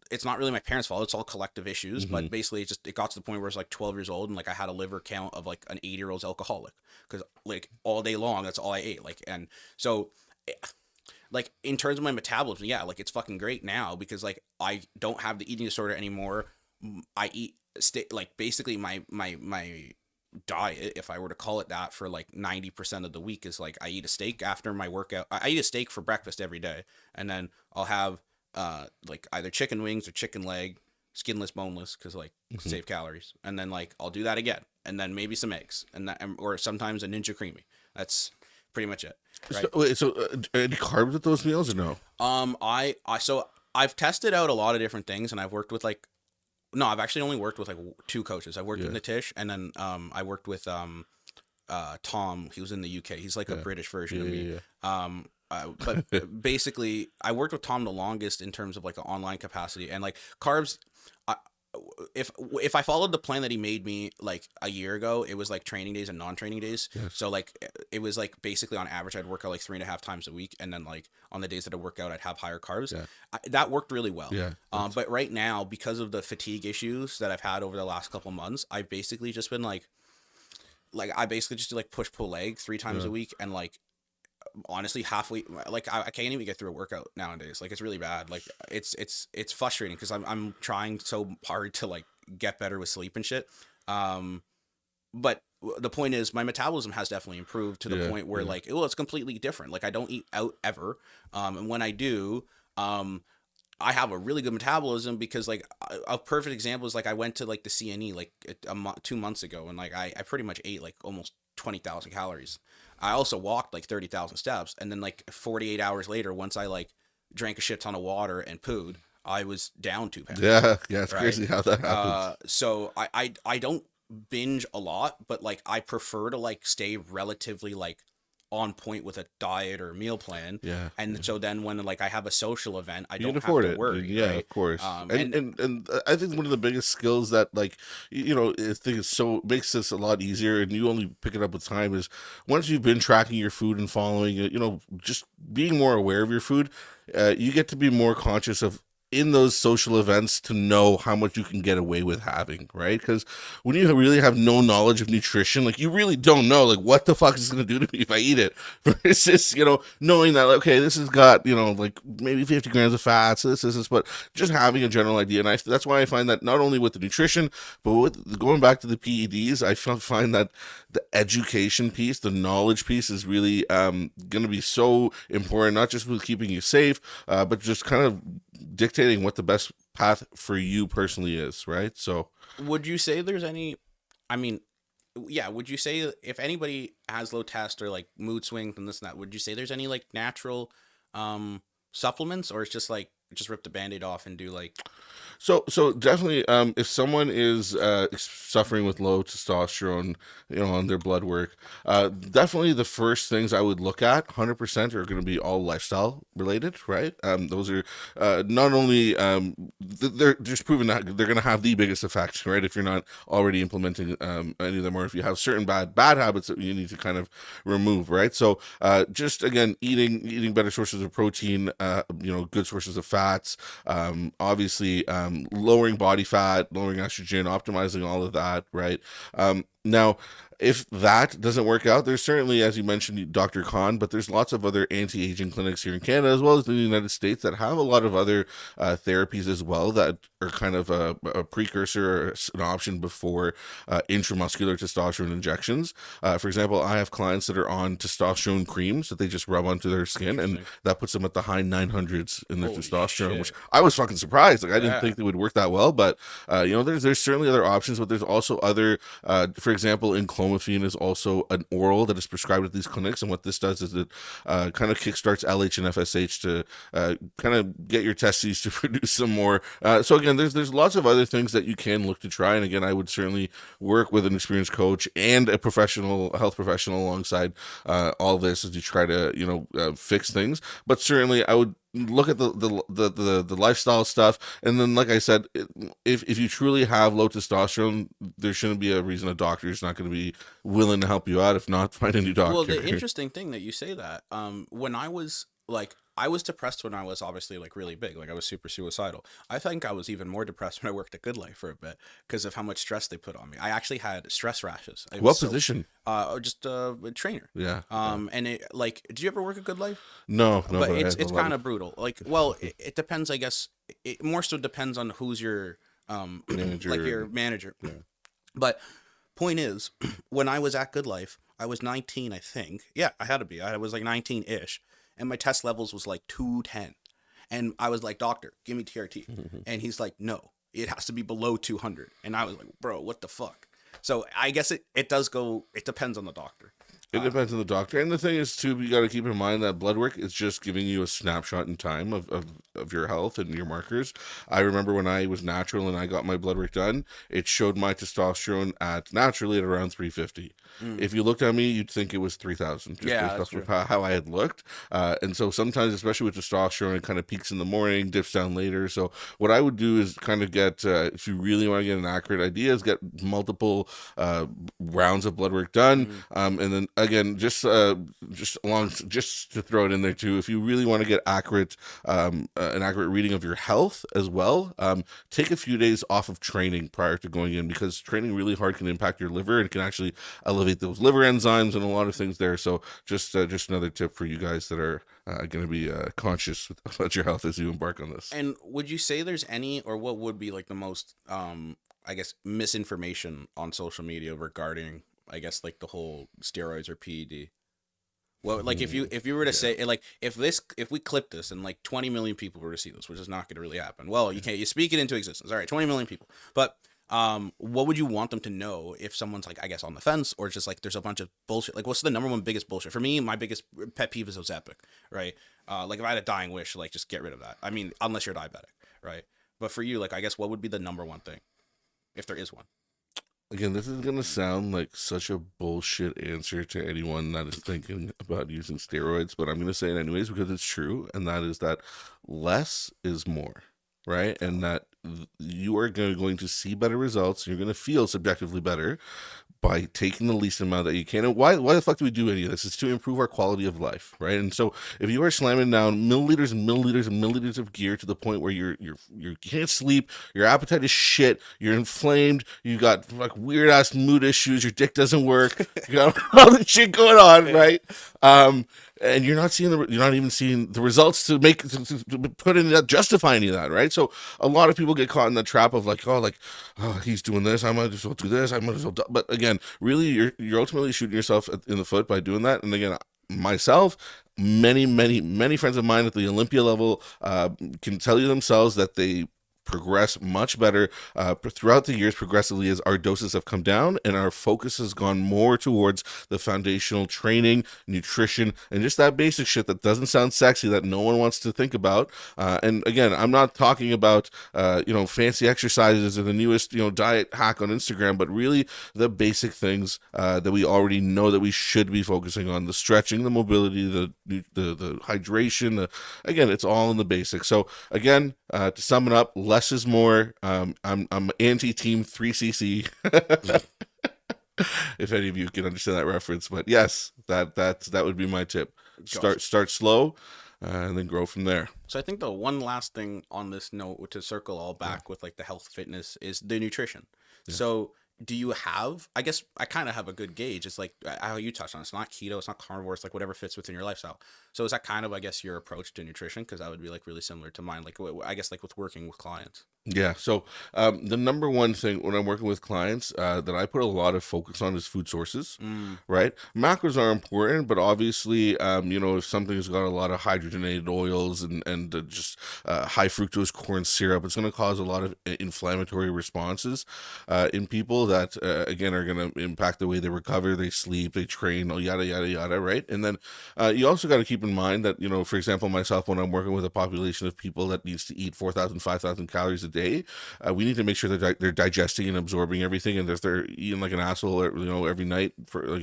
it's not really my parents' fault. It's all collective issues. But basically, it got to the point where I was like 12 years old, and like I had a liver count of like an 80-year-old's alcoholic, because like all day long, that's all I ate. Like, and so, like in terms of my metabolism, yeah, like it's fucking great now because like I don't have the eating disorder anymore. I eat like basically my diet, if I were to call it that, for like 90% of the week is like I eat a steak after my workout. I eat a steak for breakfast every day, and then I'll have like either chicken wings or chicken leg, skinless, boneless, because like Mhm. save calories, and then like I'll do that again, and then maybe some eggs, and that, or sometimes a Ninja Creamy. That's pretty much it, So, right? wait, so any carbs with those meals or no? So I've tested out a lot of different things, and I've worked with like no, I've actually only worked with like two coaches. I worked with Yeah, Nitish, and then I worked with Tom. He was in the UK. He's like a yeah, British version yeah, of me. yeah, But yeah. basically, I worked with Tom the longest in terms of like an online capacity, and like carbs. I, if I followed the plan that he made me like a year ago, it was like training days and non-training days. Yes. So like it was like basically on average I'd work out like 3.5 times a week, and then like on the days that I work out I'd have higher carbs. Yeah. That worked really well. Yeah. That's But right now, because of the fatigue issues that I've had over the last couple months, I've basically just been like I basically just do like push pull leg 3 times yeah. a week, and like honestly halfway, like I can't even get through a workout nowadays. Like it's really bad. Like it's frustrating because I'm trying so hard to like get better with sleep and shit. um but the point is my metabolism has definitely improved to the Yeah. point where Yeah. like well it's completely different. Like I don't eat out ever. And when I do, um I have a really good metabolism because like a perfect example is like I went to like the CNE like 2 months ago, and like I pretty much ate like almost 20,000 calories. I also walked like 30,000 steps, and then like 48 hours later, once I like drank a shit ton of water and pooed, I was down 2 pounds. Yeah. Yeah. It's Right. crazy how that happens. So I don't binge a lot, but like I prefer to like stay relatively like on point with a diet or meal plan. Yeah. And so then when like I have a social event, I You can don't have afford to it. worry, Yeah, right? of course. And And I think one of the biggest skills that like I think is so makes this a lot easier, and you only pick it up with time, is once you've been tracking your food and following it, just being more aware of your food, you get to be more conscious of in those social events to know how much you can get away with having, right? Because when you really have no knowledge of nutrition, like you really don't know, like what the fuck is it going to do to me if I eat it, versus knowing that like, okay, this has got like maybe 50 grams of fat, so this, but just having a general idea. And that's why I find that not only with the nutrition, but with going back to the PEDs, find that the education piece, the knowledge piece, is really going to be so important, not just with keeping you safe, but just kind of dictating what the best path for you personally is, right? So would you say there's any, I mean, yeah, would you say if anybody has low test or like mood swings and this and that, would you say there's any like natural supplements, or it's just like just rip the band-aid off and do like So definitely, if someone is suffering with low testosterone, on their blood work, definitely the first things I would look at, 100%, are going to be all lifestyle related, right? Those are not only they're just proven that they're going to have the biggest effect, right? If you're not already implementing any of them, or if you have certain bad habits that you need to kind of remove, right? So just again, eating better sources of protein, good sources of fats, obviously. Lowering body fat, lowering estrogen, optimizing all of that, right? Now, if that doesn't work out, there's certainly, as you mentioned, Dr. Khan, but there's lots of other anti-aging clinics here in Canada as well as in the United States that have a lot of other therapies as well that are kind of a precursor or an option before intramuscular testosterone injections. For example, I have clients that are on testosterone creams that they just rub onto their skin, and interesting. that puts them at the high 900s in their Holy testosterone, which shit. I was fucking surprised. Like I didn't Yeah. think they would work that well, but there's certainly other options, but there's also other. For example, enclomiphene is also an oral that is prescribed at these clinics, and what this does is it kind of kickstarts LH and FSH to kind of get your testes to produce some more. So again, there's lots of other things that you can look to try, and again, I would certainly work with an experienced coach and a health professional alongside all this as you try to fix things. But certainly, I would look at the lifestyle stuff, and then like I said, if you truly have low testosterone, there shouldn't be a reason a doctor is not going to be willing to help you out. If not, find a new Well, doctor. the interesting thing that you say that, when I was depressed when I was obviously like really big, like I was super suicidal. I think I was even more depressed when I worked at Good Life for a bit because of how much stress they put on me. I actually had stress rashes. It was What so, position? just a trainer. Yeah, yeah. And it like, did you ever work at Good Life? No, But but I it's have a it's lot kind of of brutal. Like, well, it depends, I guess. It more so depends on who's your like manager. your And, manager. yeah, But Point is, when I was at Good Life, I was 19, I think. Yeah, I had to be. I was like 19-ish, and my test levels was like 210. And I was like, doctor, give me TRT. And he's like, no, it has to be below 200. And I was like, bro, what the fuck? So I guess it does go, it depends on the doctor. It depends on the doctor. And the thing is, too, you got to keep in mind that blood work is just giving you a snapshot in time of your health and your markers. I remember when I was natural and I got my blood work done, it showed my testosterone at naturally at around 350. If you looked at me, you'd think it was 3,000, just Yeah, based that's off of how I had looked. And so sometimes, especially with testosterone, it kind of peaks in the morning, dips down later. So what I would do is kind of get, if you really want to get an accurate idea, is get multiple rounds of blood work done. And then again, just to throw it in there too, if you really want to get accurate, an accurate reading of your health as well, take a few days off of training prior to going in, because training really hard can impact your liver and can actually elevate those liver enzymes and a lot of things there. So just another tip for you guys that are going to be conscious about your health as you embark on this. And would you say there's any, or what would be like the most, I guess, misinformation on social media regarding, I guess, like the whole steroids or PED? Well, like if you were to say, like, if we clip this and like 20 million people were to see this, which is not going to really happen. Well, you speak it into existence. All right, 20 million people. But what would you want them to know if someone's like, I guess, on the fence, or just like there's a bunch of bullshit? Like, what's the number one biggest bullshit? For me, my biggest pet peeve is Ozempic, right? Like if I had a dying wish, like just get rid of that. I mean, unless you're diabetic, right? But for you, like, I guess what would be the number one thing, if there is one? Again, this is going to sound like such a bullshit answer to anyone that is thinking about using steroids, but I'm going to say it anyways because it's true, and that is that less is more, right? And that you are going to see better results, you're going to feel subjectively better by taking the least amount that you can. And why the fuck do we do any of this? It's to improve our quality of life, right? And so if you are slamming down milliliters and milliliters and milliliters of gear to the point where you can't sleep, your appetite is shit, you're inflamed, you got like weird ass mood issues, your dick doesn't work, you got all this shit going on, right? And you're not even seeing the results to put in that, justify any of that, right? So a lot of people get caught in the trap of like, oh, he's doing this, I might as well do this, I might as well do. But again, really, you're ultimately shooting yourself in the foot by doing that. And again, myself, many friends of mine at the Olympia level can tell you themselves that they progress much better throughout the years progressively as our doses have come down and our focus has gone more towards the foundational training, nutrition, and just that basic shit that doesn't sound sexy that no one wants to think about. And again, I'm not talking about fancy exercises or the newest diet hack on Instagram, but really the basic things that we already know that we should be focusing on: the stretching, the mobility, the hydration. Again, it's all in the basics. So again, to sum it up, less is more. I'm anti-team 3cc. If any of you can understand that reference, but yes, that would be my tip. Start slow, and then grow from there. So I think the one last thing on this note to circle all back with like the health fitness is the nutrition. Yeah. So do you have, I guess I kind of have a good gauge. It's like how you touched on, it's not keto, it's not carnivore, it's like whatever fits within your lifestyle. So is that kind of, I guess, your approach to nutrition? Because that would be like really similar to mine, like I guess like with working with clients. Yeah. So the number one thing when I'm working with clients that I put a lot of focus on is food sources, right? Macros are important, but obviously, if something's got a lot of hydrogenated oils and just high fructose corn syrup, it's going to cause a lot of inflammatory responses in people that, again, are going to impact the way they recover, they sleep, they train, yada, yada, yada, right? And then you also got to keep in mind that, for example, myself, when I'm working with a population of people that needs to eat 4,000, 5,000 calories a day, we need to make sure that they're digesting and absorbing everything, and if they're eating like an asshole, every night for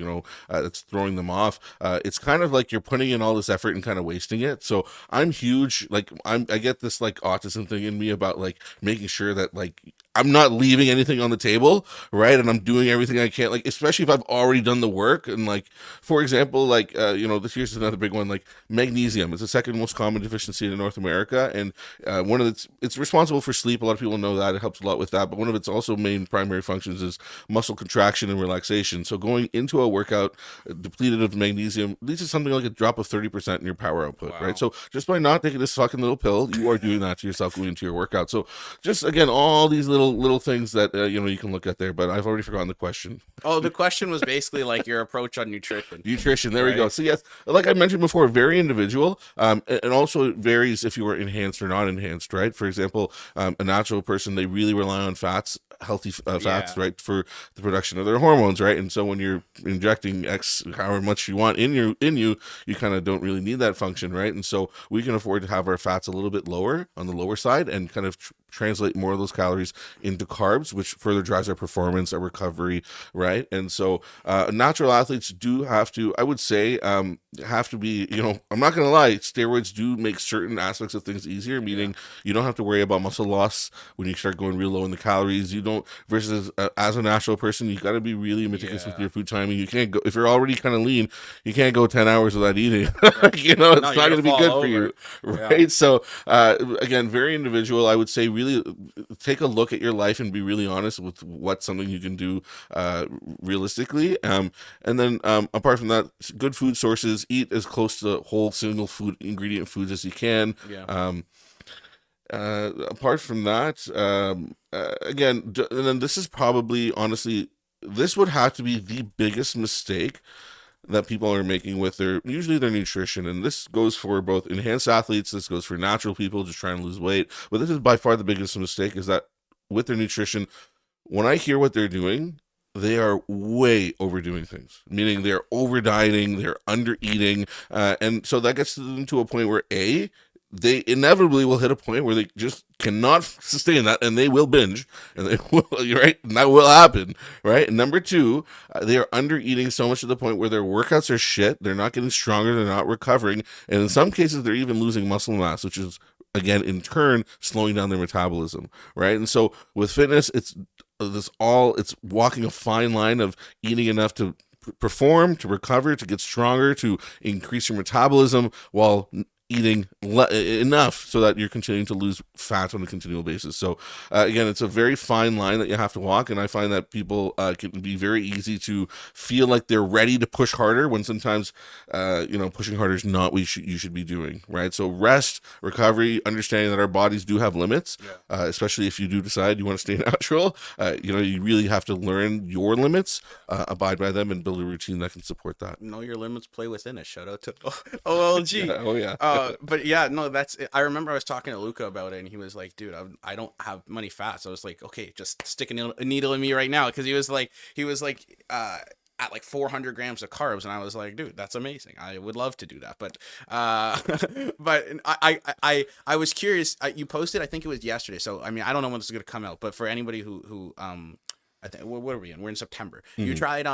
it's throwing them off. It's kind of like you're putting in all this effort and kind of wasting it. So I'm huge, I get this like autism thing in me about like making sure that like I'm not leaving anything on the table, right? And I'm doing everything I can, like, especially if I've already done the work. And like, for example, like, this here's another big one, like magnesium is the second most common deficiency in North America. And one of it's responsible for sleep. A lot of people know that. It helps a lot with that. But one of its also main primary functions is muscle contraction and relaxation. So going into a workout depleted of magnesium leads to something like a drop of 30% in your power output, wow. Right? So just by not taking this fucking little pill, you are doing that to yourself going into your workout. So just, again, all these little little things that you can look at there. But I've already forgotten the question. Oh, the question was basically like your approach on nutrition. Nutrition. There we go. Right? So yes, like I mentioned before, very individual. And also it varies if you are enhanced or not enhanced. Right. For example, a natural person, they really rely on fats, healthy fats, Yeah. right, for the production of their hormones, right. And so when you're injecting X, however much you want you kind of don't really need that function, right. And so we can afford to have our fats a little bit lower on the lower side and kind of translate more of those calories into carbs, which further drives our performance, our recovery, right. And so natural athletes do have to, I would say, have to be, I'm not going to lie, steroids do make certain aspects of things easier, Yeah. meaning you don't have to worry about muscle loss when you start going real low in the calories. You don't, versus as a natural person, you got to be really meticulous with Yeah. your food timing. You can't go, if you're already kind of lean, you can't go 10 hours without eating. Yeah. It's No, not you're going gonna to be fall good for over. you, Yeah. right? So, again, very individual. I would say really take a look at your life and be really honest with what's something you can do realistically. And then apart from that, good food sources, eat as close to whole single food ingredient foods as you can. Yeah. Apart from that, again, and then this is probably honestly, this would have to be the biggest mistake that people are making with usually their nutrition. And this goes for both enhanced athletes, this goes for natural people just trying to lose weight. But this is by far the biggest mistake, is that with their nutrition, when I hear what they're doing, they are way overdoing things, meaning they're over dieting, they're under eating. And so that gets them to a point where they inevitably will hit a point where they just cannot sustain that, and they will binge, and they will, right, and that will happen, right. And number two, they are under eating so much to the point where their workouts are shit. They're not getting stronger. They're not recovering, and in some cases, they're even losing muscle mass, which is again in turn slowing down their metabolism, right. And so with fitness, it's walking a fine line of eating enough to perform, to recover, to get stronger, to increase your metabolism, while eating enough so that you're continuing to lose fat on a continual basis. So again, it's a very fine line that you have to walk, and I find that people can be very easy to feel like they're ready to push harder when sometimes pushing harder is not what you should be doing, right. So rest, recovery, understanding that our bodies do have limits, Yeah. especially if you do decide you want to stay natural. You really have to learn your limits, abide by them, and build a routine that can support that. Know your limits, play within it. Shout out to OLG. Yeah, oh yeah. But yeah, no, that's it. I remember I was talking to Luca about it, and he was like, "Dude, I don't have many fats." I was like, "Okay, just stick a needle in me right now," because at like 400 grams of carbs, and I was like, "Dude, that's amazing. I would love to do that." But but I was curious. You posted, I think it was yesterday. So I mean, I don't know when this is gonna come out, but for anybody who I think what are we in? We're in September. You Mhm. tried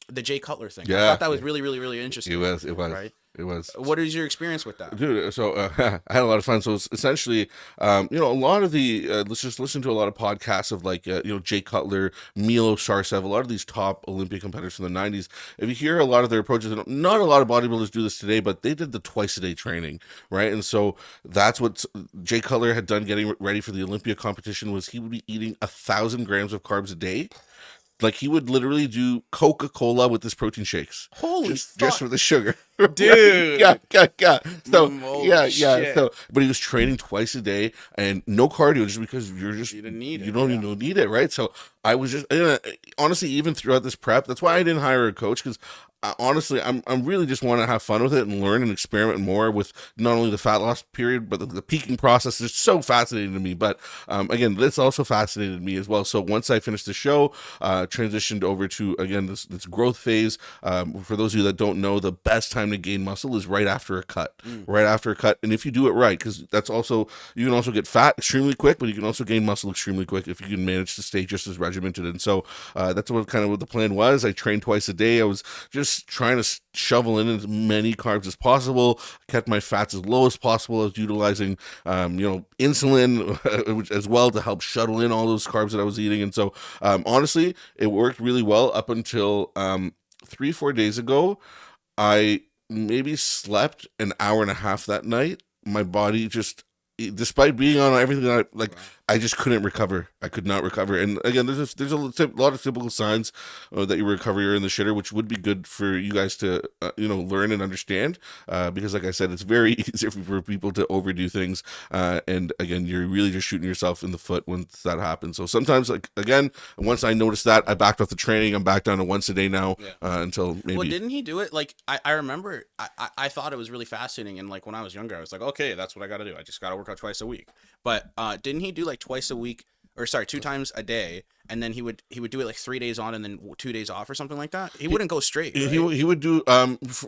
the Jay Cutler thing. I Yeah, thought that was really really really interesting. Right. it was. What is your experience with that? Dude, so I had a lot of fun. So it's essentially, a lot of the let's just listen to a lot of podcasts of like Jay Cutler, Milo Sarcev, a lot of these top Olympic competitors from the '90s. If you hear a lot of their approaches, and not a lot of bodybuilders do this today, but they did the twice a day training, right? And so that's what Jay Cutler had done getting ready for the Olympia competition, was he would be eating 1,000 grams of carbs a day. Like he would literally do Coca-Cola with his protein shakes, Holy just for fuck, the sugar. Right? dude! Yeah. So Holy yeah. shit. So, but he was training twice a day and no cardio, just because You didn't need you it. don't Yeah. even need it, right? So I was just honestly, even throughout this prep, that's why I didn't hire a coach, because honestly, I'm really just want to have fun with it and learn and experiment more with not only the fat loss period, but the peaking process is so fascinating to me. But again, this also fascinated me as well. So once I finished the show, transitioned over to again this growth phase. For those of you that don't know, the best time to gain muscle is right after a cut, Mm. right after a cut, and if you do it right, because that's also, you can also get fat extremely quick, but you can also gain muscle extremely quick if you can manage to stay just as regimented. And so that's what the plan was. I trained twice a day. I was just trying to shovel in as many carbs as possible, kept my fats as low as possible. I was utilizing insulin as well to help shuttle in all those carbs that I was eating. And so honestly, it worked really well up until 3-4 days ago. I maybe slept an hour and a half that night. My body just, despite being on everything that Wow. I just couldn't recover. I could not recover. And again, there's a lot of typical signs that you recover you're in the shitter, which would be good for you guys to learn and understand. Because like I said, it's very easy for people to overdo things. And again, you're really just shooting yourself in the foot once that happens. So sometimes, like again, once I noticed that, I backed off the training. I'm back down to once a day now Yeah. until maybe. Well, didn't he do it? Like, I remember, I thought it was really fascinating. And like when I was younger, I was like, okay, that's what I got to do. I just got to work out twice a week. But didn't he do like twice a week, or sorry, 2 times a day? And then he would do it like 3 days on and then 2 days off or something like that. He wouldn't go straight. Right? He would do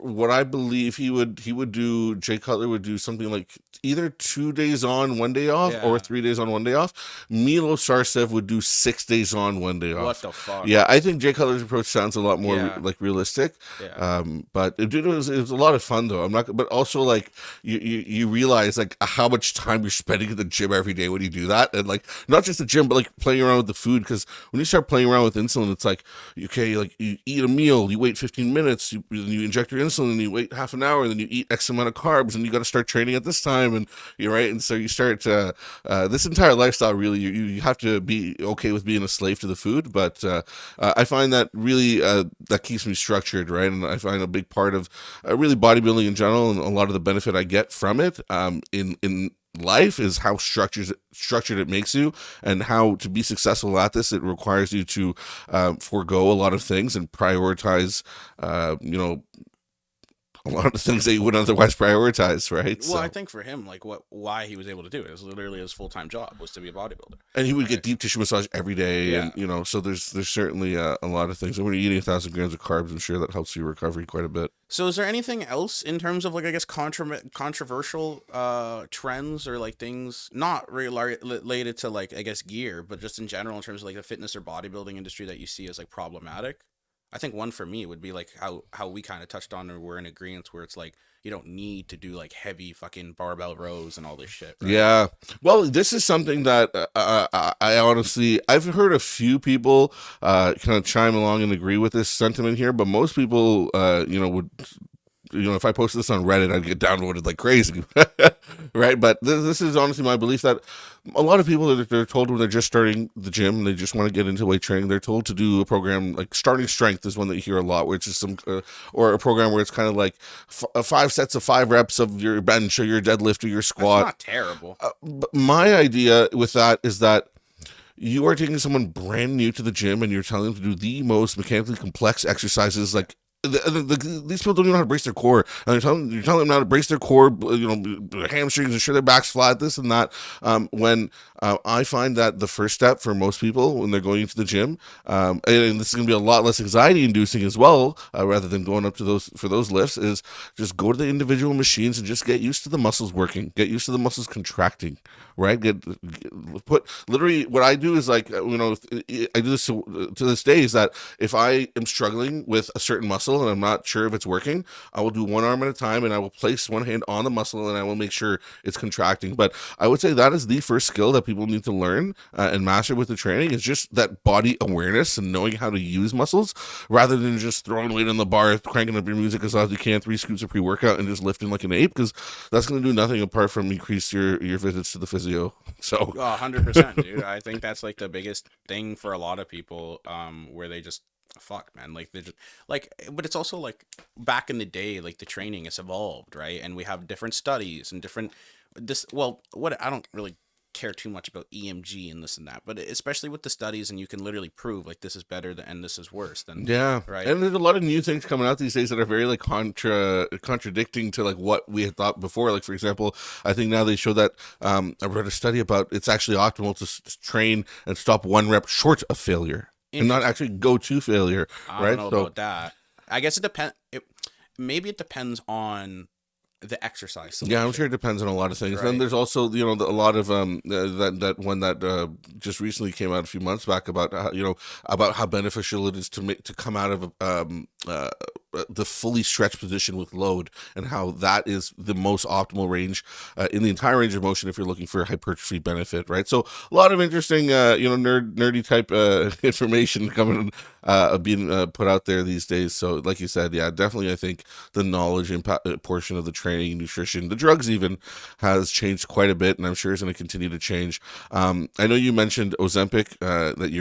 what I believe he would do. Jay Cutler would do something like either 2 days on, 1 day off, Yeah. or 3 days on, 1 day off. Milo Sarcev would do 6 days on, 1 day off. What the fuck? Yeah, I think Jay Cutler's approach sounds a lot more Yeah. like realistic. Yeah. But it was a lot of fun though. I'm not, but also like you realize like how much time you're spending at the gym every day when you do that, and like not just the gym, but like playing around with the food. Because when you start playing around with insulin, it's like okay, like you eat a meal, you wait 15 minutes, you inject your insulin, you wait half an hour, and then you eat X amount of carbs, and you got to start training at this time, and you're right, and so you start this entire lifestyle. Really, you have to be okay with being a slave to the food, but I find that really that keeps me structured, right? And I find a big part of really bodybuilding in general, and a lot of the benefit I get from it in life is how structured it makes you, and how to be successful at this, it requires you to forego a lot of things and prioritize a lot of the things that you would otherwise prioritize, right? Well, So, I think for him, like why he was able to do it is literally his full-time job was to be a bodybuilder. and he would get Right. deep tissue massage every day, Yeah. and so there's certainly a lot of things. And when you're eating 1,000 grams of carbs, I'm sure that helps your recovery quite a bit. So is there anything else in terms of like I guess controversial trends or like things not related to like I guess gear, but just in general in terms of like the fitness or bodybuilding industry that you see as like problematic? I think one for me would be like how we kind of touched on or we're in agreement where it's like you don't need to do like heavy fucking barbell rows and all this shit. Right? Yeah. Well, this is something that I honestly, I've heard a few people kind of chime along and agree with this sentiment here, but most people, would, if I posted this on Reddit, I'd get downvoted like crazy, right? But this is honestly my belief that a lot of people that they're told when they're just starting the gym, they just want to get into weight training. They're told to do a program like starting strength is one that you hear a lot, which is some or a program where it's kind of like 5 sets of 5 reps of your bench or your deadlift or your That's squat. not terrible. But my idea with that is that you are taking someone brand new to the gym and you're telling them to do the most mechanically complex exercises like these people don't even know how to brace their core, and you're telling them how to brace their core, hamstrings, ensure their back's flat, this and that. When I find that the first step for most people when they're going into the gym, and this is going to be a lot less anxiety-inducing as well, rather than going up to those lifts, is just go to the individual machines and just get used to the muscles working, get used to the muscles contracting, right? Put literally what I do is like I do this to this day is that if I am struggling with a certain muscle and I'm not sure if it's working, I will do one arm at a time and I will place one hand on the muscle and I will make sure it's contracting. But I would say that is the first skill that people need to learn and master with the training, is just that body awareness and knowing how to use muscles rather than just throwing weight on the bar, cranking up your music as loud as you can, 3 scoops of pre-workout and just lifting like an ape, because that's going to do nothing apart from increase your visits to the physio. So 100%, dude. I think that's like the biggest thing for a lot of people, where they just fuck, man. Like they just like, but it's also like back in the day, like the training has evolved, right? And we have different studies and different Well, what I don't really care too much about EMG and this and that, but especially with the studies, and you can literally prove like this is better and this is worse than yeah, right. and there's a lot of new things coming out these days that are very like contradicting to like what we had thought before. Like for example, I think now they show that I read a study about it's actually optimal to train and stop 1 rep short of failure and not actually go to failure. I Right? don't know about that. I guess it depends. Maybe it depends on the exercise Yeah, I'm selection. sure it depends on a lot of things. Then Right. there's also a lot of that one that just recently came out a few months back about about how beneficial it is to come out of the fully stretched position with load, and how that is the most optimal range in the entire range of motion if you're looking for hypertrophy benefit, right? So a lot of interesting nerdy type information coming being put out there these days. So, like you said, yeah, definitely, I think the knowledge portion of the training, nutrition, the drugs even has changed quite a bit, and I'm sure it's going to continue to change. I know you mentioned Ozempic, that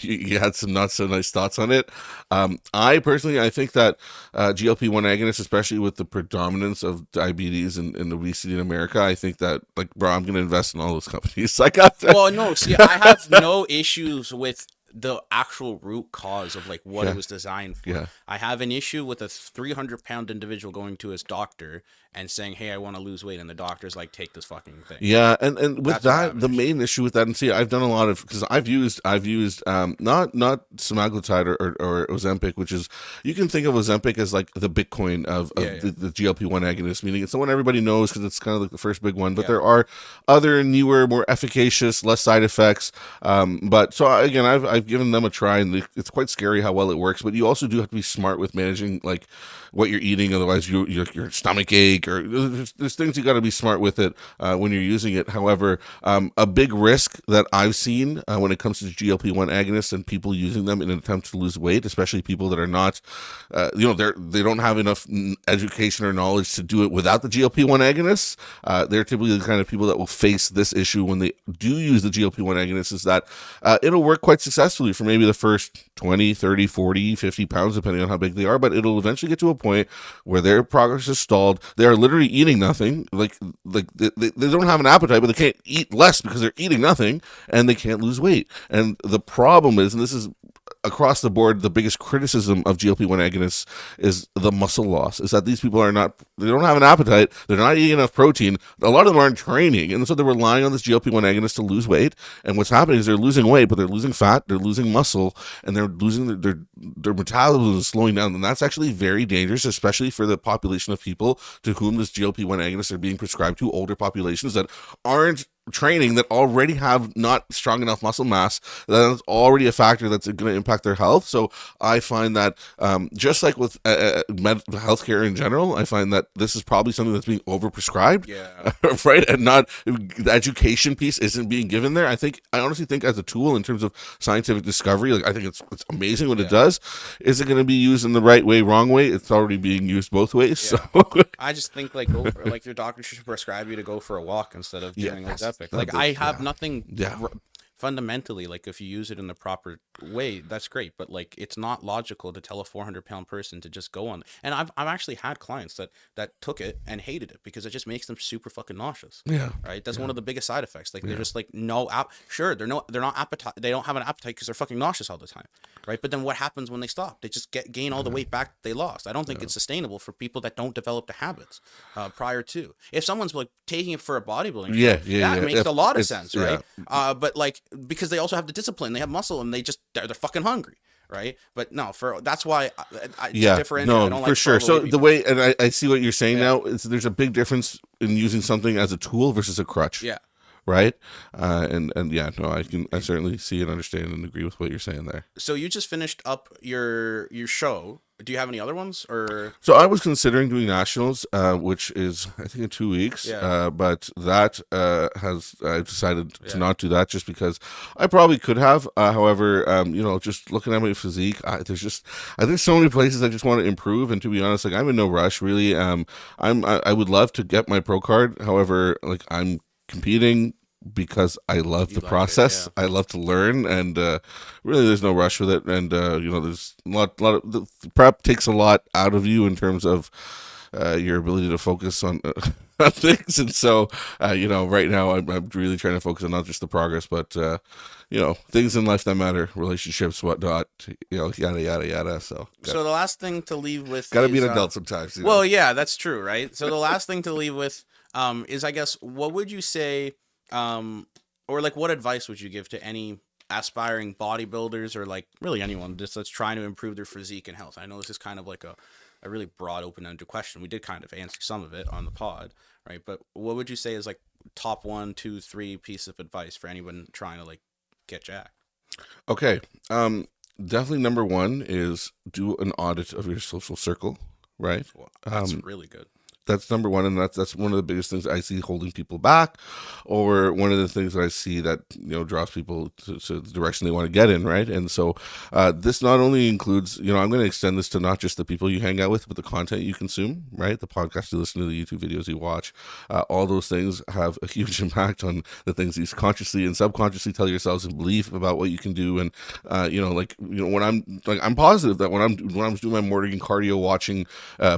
you had some not so nice thoughts on it. I personally, I think that GLP-1 agonists, especially with the predominance of diabetes and obesity in America, I think that, like, bro, I'm going to invest in all those companies. I got that. Well, no, see, I have no issues with the actual root cause of like what it Yeah, was designed for. yeah. I have an issue with a 300-pound individual going to his doctor and saying, "Hey, I want to lose weight," and the doctor's like, "Take this fucking thing." Yeah, and with That's what I have that, an the issue main with. issue with that, and see, I've done a lot of, because I've used not semaglutide or Ozempic, which is, you can think of Ozempic as like the Bitcoin Yeah, of yeah, the GLP-1 agonist, meaning it's the one everybody knows because it's kind of like the first big one. But yeah, there are other newer, more efficacious, less side effects. But so again, I've given them a try, and it's quite scary how well it works. But you also do have to be smart with managing like what you're eating, otherwise your stomach ache, or there's things you got to be smart with it when you're using it. However, a big risk that I've seen when it comes to GLP-1 agonists and people using them in an attempt to lose weight, especially people that are not, they don't have enough education or knowledge to do it without the GLP-1 agonists. They're typically the kind of people that will face this issue when they do use the GLP-1 agonists, is that it'll work quite successfully for maybe the first 20, 30, 40, 50 pounds, depending on how big they are, but it'll eventually get to a point where their progress is stalled. They are literally eating nothing. Like they don't have an appetite, but they can't eat less because they're eating nothing, and they can't lose weight. And the problem is, and this is across the board, the biggest criticism of GLP-1 agonists is the muscle loss. Is that these people they don't have an appetite, they're not eating enough protein. A lot of them aren't training, and so they're relying on this GLP-1 agonist to lose weight. And what's happening is they're losing weight, but they're losing fat, they're losing muscle, and they're losing their metabolism is slowing down. And that's actually very dangerous, especially for the population of people to whom this GLP-1 agonists are being prescribed to, older populations that aren't training, that already have not strong enough muscle mass. That's already a factor that's going to impact their health. So I find that, just like with healthcare in general, I find that this is probably something that's being overprescribed, yeah, right? And not, the education piece isn't being given there. I honestly think as a tool in terms of scientific discovery, like, I think it's amazing what it yeah, does. Is it going to be used in the right way, wrong way? It's already being used both ways. So yeah. I just think like go for, like, your doctor should prescribe you to go for a walk instead of yeah, doing Ozempic. that Like, I is, have yeah, nothing yeah, fundamentally, like, if you use it in the proper way, that's great. But like, it's not logical to tell a 400-pound person to just go on. And I've actually had clients that took it and hated it because it just makes them super fucking nauseous. yeah, Right? That's yeah, one of the biggest side effects. Like, they're yeah, just like, no app. Sure, they're not appetite. They don't have an appetite because they're fucking nauseous all the time. Right? But then what happens when they stop? They just gain all the weight back they lost. I don't think yeah, it's sustainable for people that don't develop the habits prior to. If someone's like taking it for a bodybuilding yeah, show, yeah, that yeah. makes If a lot of it's sense, yeah, right? But like, because they also have the discipline, they have muscle, and they're fucking hungry, right? But no, for that's why to yeah, differentiate, I no, don't for like sure. throwing away So the people. way, and I see what you're saying Yeah, now, is there's a big difference in using something as a tool versus a crutch, yeah. right? And yeah, no, I certainly see and understand and agree with what you're saying there. So you just finished up your show. Do you have any other ones or? So I was considering doing nationals, which is, I think, in 2 weeks. Yeah, But that I decided to yeah, not do that just because I probably could have. However, just looking at my physique, I think so many places I just want to improve. And to be honest, like, I'm in no rush really. I would love to get my pro card. However, like, I'm competing because I love you the like it, process. yeah. I love to learn, and really, there's no rush with it. And there's lot of the prep takes a lot out of you in terms of your ability to focus on on things. And so, right now, I'm really trying to focus on not just the progress, but things in life that matter, relationships, whatnot. Yada yada yada. So, So the last thing to leave with got to be is an adult sometimes. well, yeah, that's true, right? So the last thing to leave with is, I guess, what would you say, or like, what advice would you give to any aspiring bodybuilders, or like really anyone just that's trying to improve their physique and health? I know this is kind of like a really broad, open-ended question. We did kind of answer some of it on the pod, right? But what would you say is like top one, two, three piece of advice for anyone trying to like get jacked? Okay. Definitely number one is do an audit of your social circle, right? Well, that's Um, really good. That's number one, and that's one of the biggest things I see holding people back, or one of the things that I see that draws people to the direction they want to get in, right? And so this not only includes, I'm going to extend this to not just the people you hang out with, but the content you consume, right? The podcast you listen to, the YouTube videos you watch, all those things have a huge impact on the things you consciously and subconsciously tell yourselves and believe about what you can do. And when I'm positive that when I'm doing my morning cardio, watching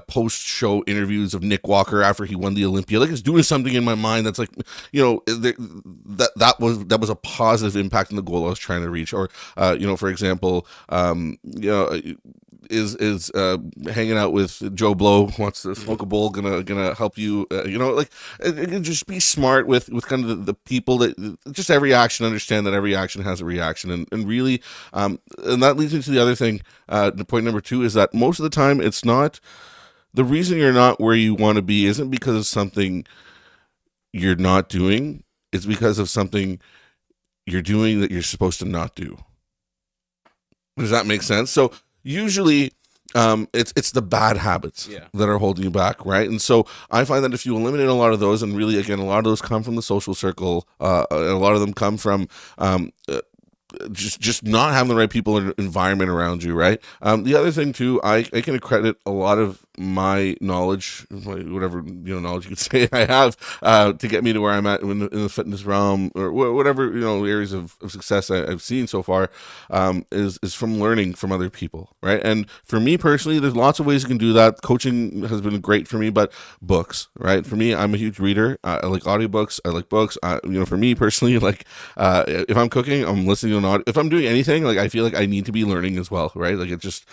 post show interviews of Nick Walker after he won the Olympia, like it's doing something in my mind that's like, that was a positive impact on the goal I was trying to reach. Or for example, is hanging out with Joe Blow wants to smoke a bowl gonna help you, just be smart with kind of the people that just every action, understand that every action has a reaction, and really and that leads me to the other thing. The point number 2 is that most of the time it's not the reason you're not where you want to be isn't because of something you're not doing. It's because of something you're doing that you're supposed to not do. Does that make sense? So usually it's the bad habits that are holding you back, right? And so I find that if you eliminate a lot of those, and really, again, a lot of those come from the social circle, a lot of them come from just not having the right people and environment around you, right? The other thing too, I can accredit a lot of my knowledge, whatever knowledge you could say I have, to get me to where I'm at in the fitness realm, or whatever areas of success I've seen so far, is from learning from other people, right? And for me personally, there's lots of ways you can do that. Coaching has been great for me, but books, right? For me, I'm a huge reader. I like audiobooks. I like books. For me personally, like if I'm cooking, I'm listening to if I'm doing anything, like I feel like I need to be learning as well, right? Like it just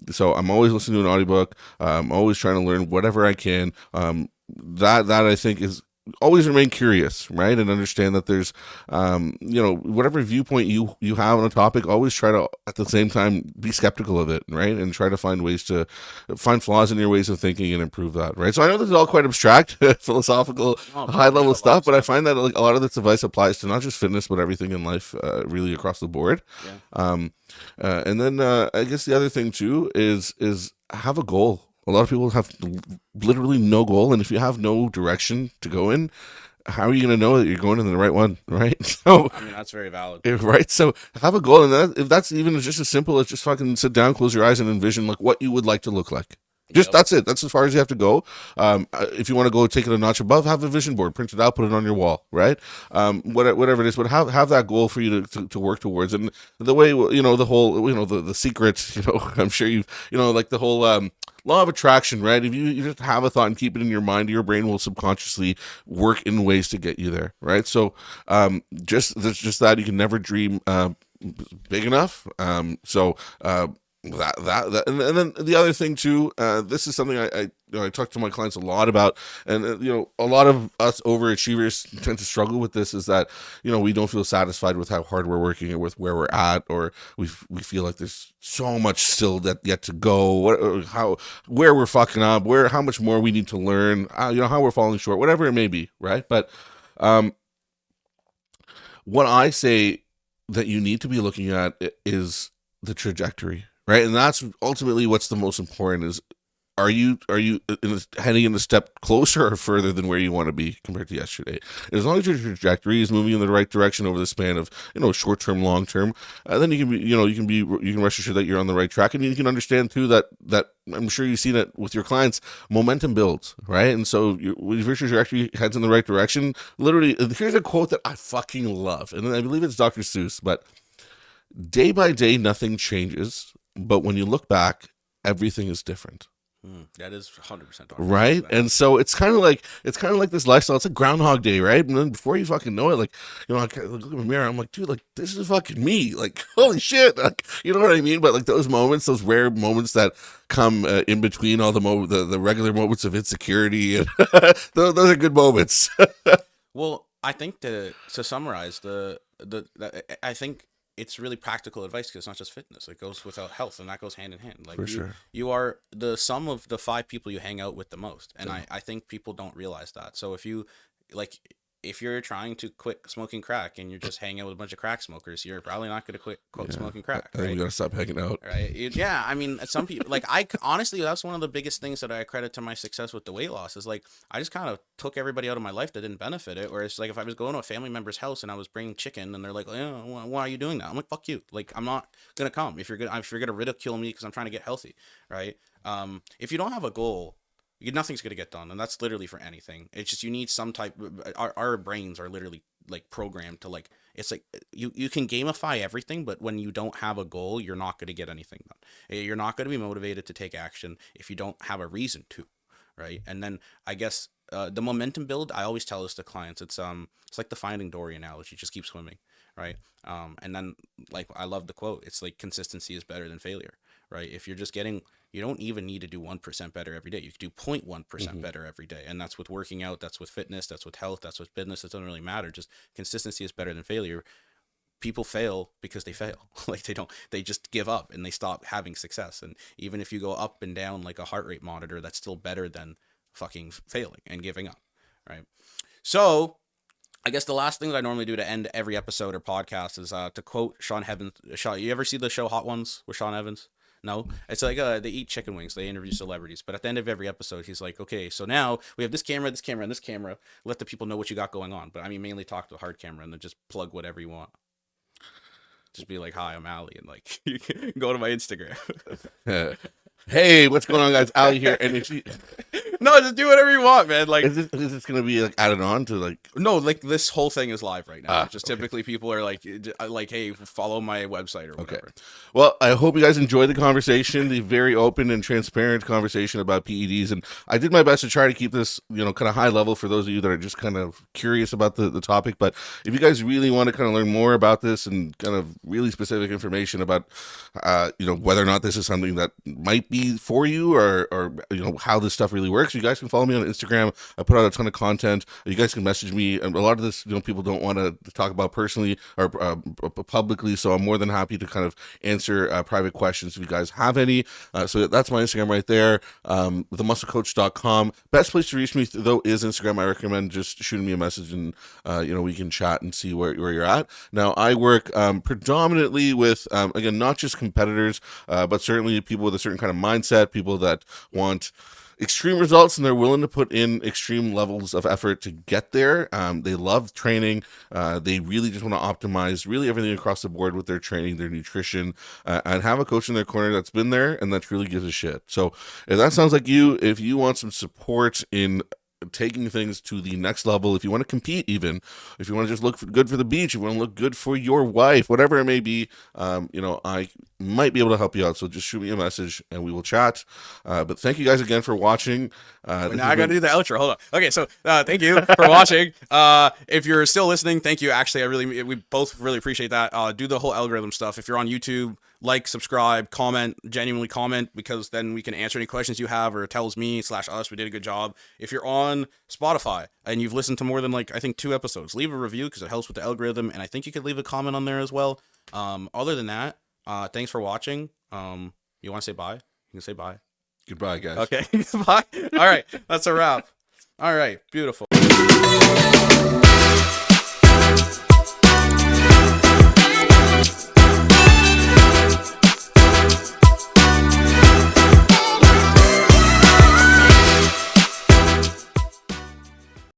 so I'm always listening to an audiobook. I'm always trying to learn whatever I can. That I think is always remain curious, right? And understand that there's whatever viewpoint you have on a topic, always try to at the same time be skeptical of it, right? And try to find ways to find flaws in your ways of thinking and improve that, right? So I know this is all quite abstract philosophical, high level stuff, but I find that like a lot of this advice applies to not just fitness but everything in life, really across the board. And then I guess the other thing too is have a goal. A lot of people have literally no goal, and if you have no direction to go in, how are you going to know that you're going in the right one, right? So, I mean, that's very valid. Right? So have a goal, and if that's even just as simple as just fucking sit down, close your eyes, and envision like what you would like to look like. Just that's it. That's as far as you have to go. If you want to go take it a notch above, have a vision board, print it out, put it on your wall, right? Whatever it is, but have that goal for you to work towards. And the way the whole the secret, I'm sure you've like the whole law of attraction, right? If you just have a thought and keep it in your mind, your brain will subconsciously work in ways to get you there, right? So just that you can never dream big enough. That and then the other thing too, this is something I talk to my clients a lot about, and a lot of us overachievers tend to struggle with this, is that we don't feel satisfied with how hard we're working or with where we're at, or we feel like there's so much still that yet to go, where we're fucking up, how much more we need to learn, how we're falling short, whatever it may be, right? But what I say that you need to be looking at is the trajectory. Right, and that's ultimately what's the most important. Is are you heading in a step closer or further than where you want to be compared to yesterday? As long as your trajectory is moving in the right direction over the span of short term, long term, then you can rest assured that you're on the right track, and you can understand too that I'm sure you've seen it with your clients. Momentum builds, right? And so if your trajectory heads in the right direction, literally, here's a quote that I fucking love, and I believe it's Dr. Seuss, but day by day, nothing changes. But when you look back, everything is different. That is 100% right. And so it's kind of like this lifestyle. It's like Groundhog Day, right? And then before you fucking know it, like I look in the mirror, I'm like, dude, like this is fucking me. Like holy shit, like you know what I mean? But like those moments, those rare moments that come in between all the regular moments of insecurity, and those are good moments. Well, I think to summarize I think it's really practical advice, because it's not just fitness. It goes without health, and that goes hand in hand. Like you are the sum of the 5 people you hang out with the most. And I think people don't realize that. So if you like, if you're trying to quit smoking crack and you're just hanging out with a bunch of crack smokers, you're probably not going to quit Yeah. smoking crack, I think we right? gotta stop hanging out. Right. Yeah. I mean, some people like honestly, that's one of the biggest things that I credit to my success with the weight loss is like I just kind of took everybody out of my life that didn't benefit it. Or it's like if I was going to a family member's house and I was bringing chicken and they're like, oh, why are you doing that? I'm like, fuck you. Like, I'm not gonna come if you're gonna ridicule me because I'm trying to get healthy, right? If you don't have a goal, nothing's gonna get done, and that's literally for anything. It's just you need some type. Our brains are literally like programmed to like it's like you can gamify everything, but when you don't have a goal, you're not going to get anything done. You're not going to be motivated to take action if you don't have a reason to, right? And then I guess the momentum build, I always tell this to clients. It's like the Finding Dory analogy, just keep swimming, right? And then like I love the quote. It's like consistency is better than failure, right? If you're just getting, you don't even need to do 1% better every day. You can do 0.1% better every day. And that's with working out, that's with fitness, that's with health, that's with business. It doesn't really matter. Just consistency is better than failure. People fail because they fail. Like they just give up and they stop having success. And even if you go up and down like a heart rate monitor, that's still better than fucking failing and giving up, right? So I guess the last thing that I normally do to end every episode or podcast is to quote Sean Evans. You ever see the show Hot Ones with Sean Evans? No, it's like they eat chicken wings. They interview celebrities, but at the end of every episode, he's like, "Okay, so now we have this camera, and this camera. Let the people know what you got going on." But I mean, mainly talk to a hard camera and then just plug whatever you want. Just be like, "Hi, I'm Ali," and like you can go to my Instagram. Hey, what's going on, guys? Ali here, and No, just do whatever you want, man. Like, is this gonna be like added on to like? no, like this whole thing is live right now. Just Okay. typically people are like, hey, follow my website or whatever. Okay. Well, I hope you guys enjoyed the conversation, the very open and transparent conversation about PEDs. And I did my best to try to keep this, kind of high level for those of you that are just kind of curious about the topic. But if you guys really want to kind of learn more about this and kind of really specific information about, whether or not this is something that might be for you or how this stuff really works, you guys can follow me on Instagram. I put out a ton of content. You guys can message me. And a lot of this, people don't want to talk about personally or publicly. So I'm more than happy to kind of answer private questions if you guys have any. So that's my Instagram right there, themusclecoach.com. Best place to reach me, though, is Instagram. I recommend just shooting me a message and, we can chat and see where you're at. Now, I work predominantly with, again, not just competitors, but certainly people with a certain kind of mindset, people that want extreme results and they're willing to put in extreme levels of effort to get there. They love training. They really just want to optimize really everything across the board with their training, their nutrition, and have a coach in their corner that's been there and that really gives a shit. So if that sounds like you, if you want some support in taking things to the next level, if you want to compete, even if you want to just look good for the beach, if you want to look good for your wife, whatever it may be, I might be able to help you out. So just shoot me a message and we will chat. But thank you guys again for watching. Now I gotta do the outro. Hold on. Okay, so thank you for watching. If you're still listening, thank you. Actually, we both really appreciate that. Do the whole algorithm stuff. If you're on YouTube, like, subscribe, comment, genuinely comment, because then we can answer any questions you have, or tells me/us we did a good job. If you're on Spotify and you've listened to more than I think 2 episodes, leave a review because it helps with the algorithm, and I think you could leave a comment on there as well. Other than that, thanks for watching. You want to say bye? You can say bye. Goodbye, guys. Okay. Bye. All right. That's a wrap. All right. Beautiful.